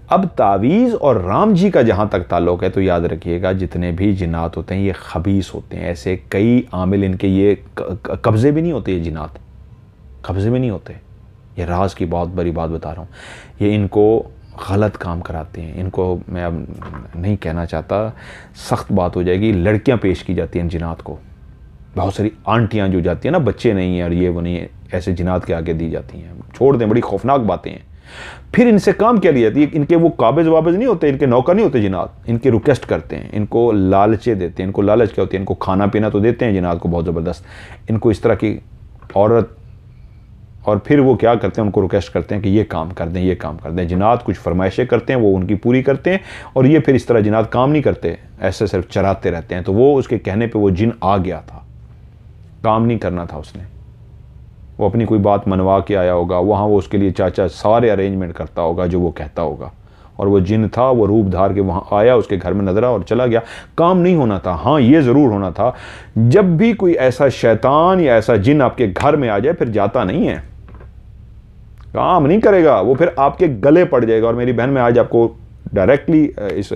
अब तावीज़ और राम जी का जहाँ तक ताल्लुक़ है, तो याद रखिएगा जितने भी जिन्नात होते हैं ये खबीस होते हैं, ऐसे कई आमिल इनके ये कब्ज़े भी नहीं होते, ये जिन्नात कब्ज़े में नहीं होते, ये राज की बहुत बड़ी बात बता रहा हूँ, ये इनको गलत काम कराते हैं। इनको मैं अब नहीं कहना चाहता, सख्त बात हो जाएगी, लड़कियां पेश की जाती हैं इन जिनात को, बहुत सारी आंटियां जो जाती हैं ना, बच्चे नहीं हैं और ये वो नहीं है, ऐसे जिनात के आगे दी जाती हैं, छोड़ दें, बड़ी खौफनाक बातें हैं। फिर इनसे काम क्या लिया जाती है, इनके वो काबिज वाबिज नहीं होते, इनके नौकर नहीं होते जिनात, इनके रिक्वेस्ट करते हैं, इनको लालचे देते हैं। इनको लालच क्या होती है, इनको खाना पीना तो देते हैं जिनात को बहुत ज़बरदस्त, इनको इस तरह की औरत, और फिर वो क्या करते हैं, उनको रिक्वेस्ट करते हैं कि ये काम कर दें, ये काम कर दें। जिनात कुछ फरमाइशें करते हैं, वो उनकी पूरी करते हैं, और ये फिर इस तरह जिनात काम नहीं करते, ऐसे सिर्फ चराते रहते हैं। तो वो उसके कहने पे वो जिन आ गया था, काम नहीं करना था उसने, वो अपनी कोई बात मनवा के आया होगा, वहाँ वो उसके लिए चाचा सारे अरेंजमेंट करता होगा जो वो कहता होगा, और वो जिन था वो रूप धार के वहाँ आया, उसके घर में नजरा और चला गया। काम नहीं होना था। हाँ ये ज़रूर होना था, जब भी कोई ऐसा शैतान या ऐसा जिन आपके घर में आ जाए, फिर जाता नहीं है, काम नहीं करेगा, वो फिर आपके गले पड़ जाएगा। और मेरी बहन, मैं आज आपको डायरेक्टली इस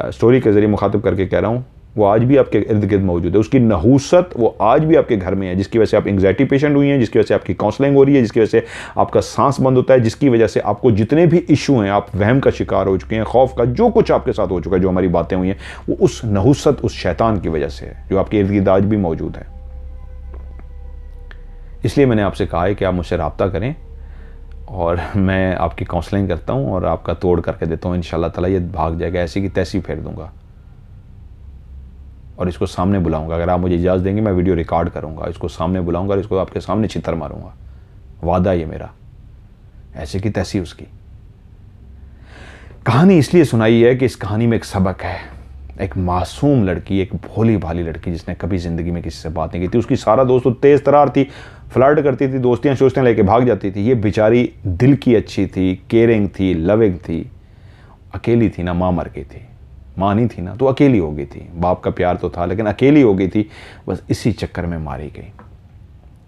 स्टोरी के ज़रिए मुखातिब करके कह रहा हूँ, वो आज भी आपके इर्द गिर्द मौजूद है, उसकी नहूसत वो आज भी आपके घर में है, जिसकी वजह से आप एंग्जाइटी पेशेंट हुई हैं, जिसकी वजह से आपकी काउंसलिंग हो रही है, जिसकी वजह से आपका सांस बंद होता है, जिसकी वजह से आपको जितने भी इशू हैं, आप वहम का शिकार हो चुके हैं, खौफ का, जो कुछ आपके साथ हो चुका है, जो हमारी बातें हुई हैं, वो उस नहूसत, उस शैतान की वजह से है, जो आपके इर्द गिर्द आज भी मौजूद है। इसलिए मैंने आपसे कहा है कि आप मुझसे रब्ता करें, और मैं आपकी काउंसलिंग करता हूँ और आपका तोड़ करके देता हूँ। इंशाल्लाह ताला ये भाग जाएगा, ऐसी की तैसी फेर दूंगा और इसको सामने बुलाऊंगा। अगर आप मुझे इजाज़त देंगे, मैं वीडियो रिकॉर्ड करूंगा, इसको सामने बुलाऊंगा और इसको आपके सामने छितर मारूंगा, वादा ये मेरा। ऐसे की तैसी उसकी कहानी इसलिए सुनाई है कि इस कहानी में एक सबक है। एक मासूम लड़की, एक भोली भाली लड़की, जिसने कभी ज़िंदगी में किसी से बात नहीं की थी, उसकी सारा दोस्त तो तेज़ तरार थी, फ्लर्ट करती थी, दोस्तियाँ शोस्तियाँ लेके भाग जाती थी। ये बेचारी दिल की अच्छी थी, केयरिंग थी, लविंग थी, अकेली थी ना, माँ मर गई थी, माँ नहीं थी ना, तो अकेली हो गई थी। बाप का प्यार तो था लेकिन अकेली हो गई थी, बस इसी चक्कर में मारी गई।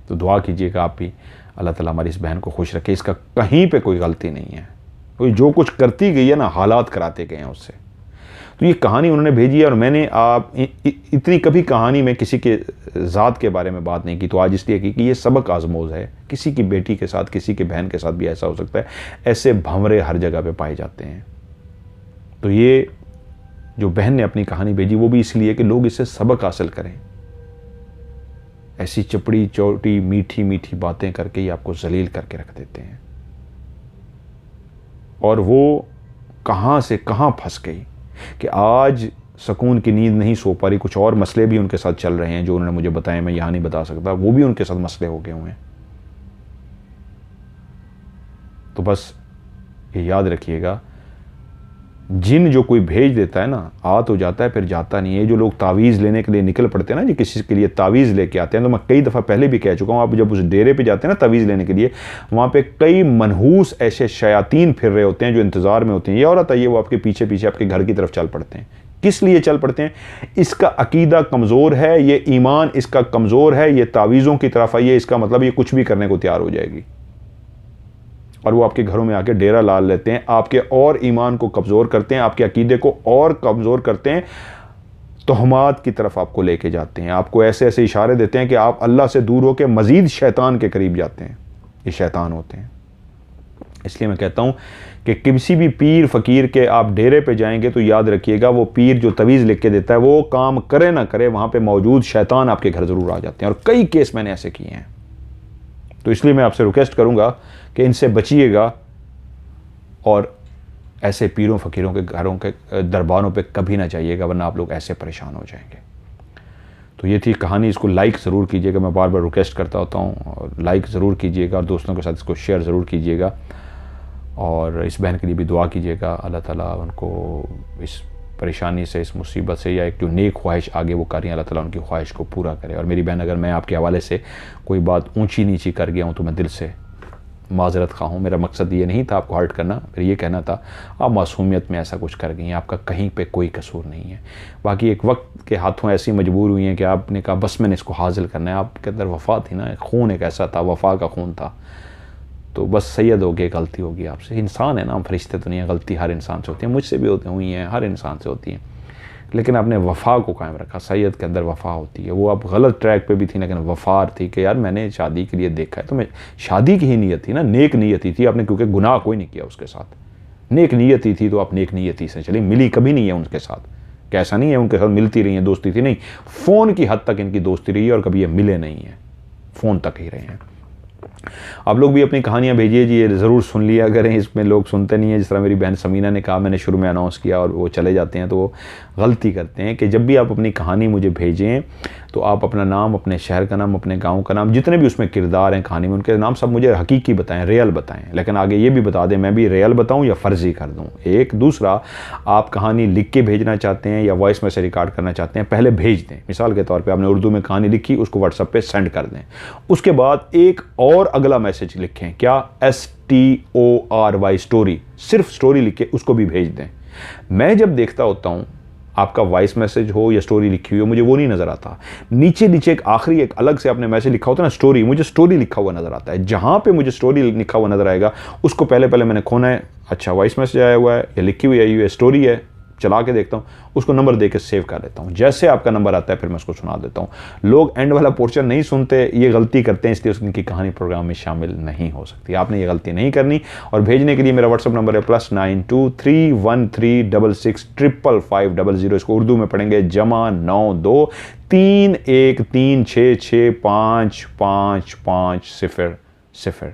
तो दुआ कीजिएगा आप भी, अल्लाह ताला हमारी इस बहन को खुश रखे। इसका कहीं पे कोई गलती नहीं है, कोई जो कुछ करती गई है ना, हालात कराते गए हैं उससे। तो ये कहानी उन्होंने भेजी है और मैंने आप इतनी कभी कहानी में किसी के ज़ात के बारे में बात नहीं की, तो आज इसलिए की कि ये सबक आजमोज़ है। किसी की बेटी के साथ, किसी की बहन के साथ भी ऐसा हो सकता है। ऐसे भंवरे हर जगह पे पाए जाते हैं। तो ये जो बहन ने अपनी कहानी भेजी वो भी इसलिए कि लोग इससे सबक हासिल करें। ऐसी चपड़ी चौटी मीठी मीठी बातें करके ही आपको जलील करके रख देते हैं, और वो कहाँ से कहाँ फंस गई कि आज सुकून की नींद नहीं सो पा रही, कुछ और मसले भी उनके साथ चल रहे हैं जो उन्होंने मुझे बताए, मैं यहाँ नहीं बता सकता, वो भी उनके साथ मसले हो गए हुए हैं। तो बस ये याद रखिएगा, जिन जो कोई भेज देता है ना, आ तो जाता है फिर जाता नहीं है। जो लोग तावीज़ लेने के लिए निकल पड़ते हैं ना, जो किसी के लिए तावीज़ लेके आते हैं, तो मैं कई दफ़ा पहले भी कह चुका हूँ, आप जब उस डेरे पे जाते हैं ना तावीज़ लेने के लिए, वहाँ पे कई मनहूस ऐसे शयातीन फिर रहे होते हैं जो इंतज़ार में होते हैं, ये औरत है, ये वो आपके पीछे पीछे आपके घर की तरफ चल पड़ते हैं। किस लिए चल पड़ते हैं? इसका अकीदा कमज़ोर है, ये ईमान इसका कमज़ोर है, ये तावीज़ों की तरफ आई है, इसका मतलब ये कुछ भी करने को तैयार हो जाएगी, और वो आपके घरों में आके डेरा ला लेते हैं, आपके और ईमान को कमज़ोर करते हैं, आपके अकीदे को और कमज़ोर करते हैं, तोहमात की तरफ आपको लेके जाते हैं, आपको ऐसे ऐसे इशारे देते हैं कि आप अल्लाह से दूर होकर मज़ीद शैतान के करीब जाते हैं। ये शैतान होते हैं। इसलिए मैं कहता हूँ कि किसी भी पीर फ़कीर के आप डेरे पे जाएंगे तो याद रखिएगा, वो पीर जो तवीज़ लिख के देता है, वो काम करे ना करे, वहाँ पर मौजूद शैतान आपके घर ज़रूर आ जाते हैं, और कई केस मैंने ऐसे किए हैं। तो इसलिए मैं आपसे रिक्वेस्ट करूँगा कि इनसे बचिएगा, और ऐसे पीरों फ़कीरों के घरों के दरबारों पे कभी ना जाइएगा, वरना आप लोग ऐसे परेशान हो जाएंगे। तो ये थी कहानी, इसको लाइक ज़रूर कीजिएगा, मैं बार बार रिक्वेस्ट करता होता हूँ, और लाइक ज़रूर कीजिएगा, और दोस्तों के साथ इसको शेयर ज़रूर कीजिएगा, और इस बहन के लिए भी दुआ कीजिएगा, अल्लाह ताला उनको इस परेशानी से, इस मुसीबत से, या एक जो नेक ख्वाहिश आगे वो कर रही हैं, अल्लाह ताला उनकी ख्वाहिश को पूरा करे। और मेरी बहन, अगर मैं आपके हवाले से कोई बात ऊंची नीची कर गया हूँ तो मैं दिल से माजरत खा हूँ। मेरा मकसद ये नहीं था आपको हर्ट करना, फिर ये कहना था आप मासूमियत में ऐसा कुछ कर गई हैं, आपका कहीं पे कोई कसूर नहीं है। बाकी एक वक्त के हाथों ऐसी मजबूर हुई हैं कि आपने कहा बस मैंने इसको हासिल करना है, आपके अंदर वफ़ा थी ना, खून एक ऐसा था, वफ़ा का खून था, तो बस सैयद हो गए, गलती होगी आपसे। इंसान है ना, हम फरिश्ते तो नहीं है, गलती हर इंसान से होती है, मुझसे भी हुई हैं, हर इंसान से होती है, लेकिन आपने वफ़ा को कायम रखा। सैयद के अंदर वफ़ा होती है, वो आप गलत ट्रैक पे भी थी, लेकिन वफ़ार थी कि यार मैंने शादी के लिए देखा है, तो मैं शादी की ही नीयत थी ना, नेक नीयती थी आपने, क्योंकि गुनाह कोई नहीं किया उसके साथ, नेक नीयती थी, तो आप नेक नीयती से चली। मिली कभी नहीं है उनके साथ, कैसा नहीं है उनके साथ मिलती रही है, दोस्ती थी नहीं, फ़ोन की हद तक इनकी दोस्ती रही है, और कभी ये मिले नहीं हैं, फ़ोन तक ही रहे हैं। आप लोग भी अपनी कहानियाँ भेजिए जी, ये ज़रूर सुन लिया करें, इसमें लोग सुनते नहीं हैं। जिस तरह मेरी बहन समीना ने कहा, मैंने शुरू में अनाउंस किया और वो चले जाते हैं, तो वो गलती करते हैं कि जब भी आप अपनी कहानी मुझे भेजें तो आप अपना नाम, अपने शहर का नाम, अपने गांव का नाम, जितने भी उसमें किरदार हैं कहानी में उनके नाम सब मुझे हकीकी बताएं, रियल बताएं, लेकिन आगे ये भी बता दें मैं भी रियल बताऊं या फ़र्ज़ी कर दूं। एक दूसरा, आप कहानी लिख के भेजना चाहते हैं या वॉइस मैसेज रिकॉर्ड करना चाहते हैं, पहले भेज दें। मिसाल के तौर पर आपने उर्दू में कहानी लिखी, उसको व्हाट्सएप पर सेंड कर दें, उसके बाद एक और अगला मैसेज लिखें, क्या STORY, स्टोरी, सिर्फ स्टोरी लिख के उसको भी भेज दें। मैं जब देखता होता हूँ आपका वॉइस मैसेज हो या स्टोरी लिखी हुई हो, मुझे वो नहीं नज़र आता, नीचे नीचे एक आखिरी एक अलग से आपने मैसेज लिखा होता है ना स्टोरी, मुझे स्टोरी लिखा हुआ नज़र आता है। जहाँ पे मुझे स्टोरी लिखा हुआ नज़र आएगा उसको पहले मैंने खोना है, अच्छा वॉइस मैसेज आया हुआ है या लिखी हुई आई हुई है, स्टोरी है, चला के देखता हूँ, उसको नंबर दे के सेव कर लेता हूँ। जैसे आपका नंबर आता है फिर मैं उसको सुना देता हूँ। लोग एंड वाला पोर्शन नहीं सुनते, ये गलती करते हैं, इसलिए उनकी कहानी प्रोग्राम में शामिल नहीं हो सकती। आपने ये गलती नहीं करनी। और भेजने के लिए मेरा व्हाट्सअप नंबर है +9231365500। इसको उर्दू में पढ़ेंगे +9231365550।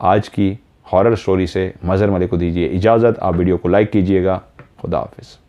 आज की हॉरर स्टोरी से मज़हर मलिक को दीजिए इजाज़त। आप वीडियो को लाइक कीजिएगा। खुदा हाफिज़।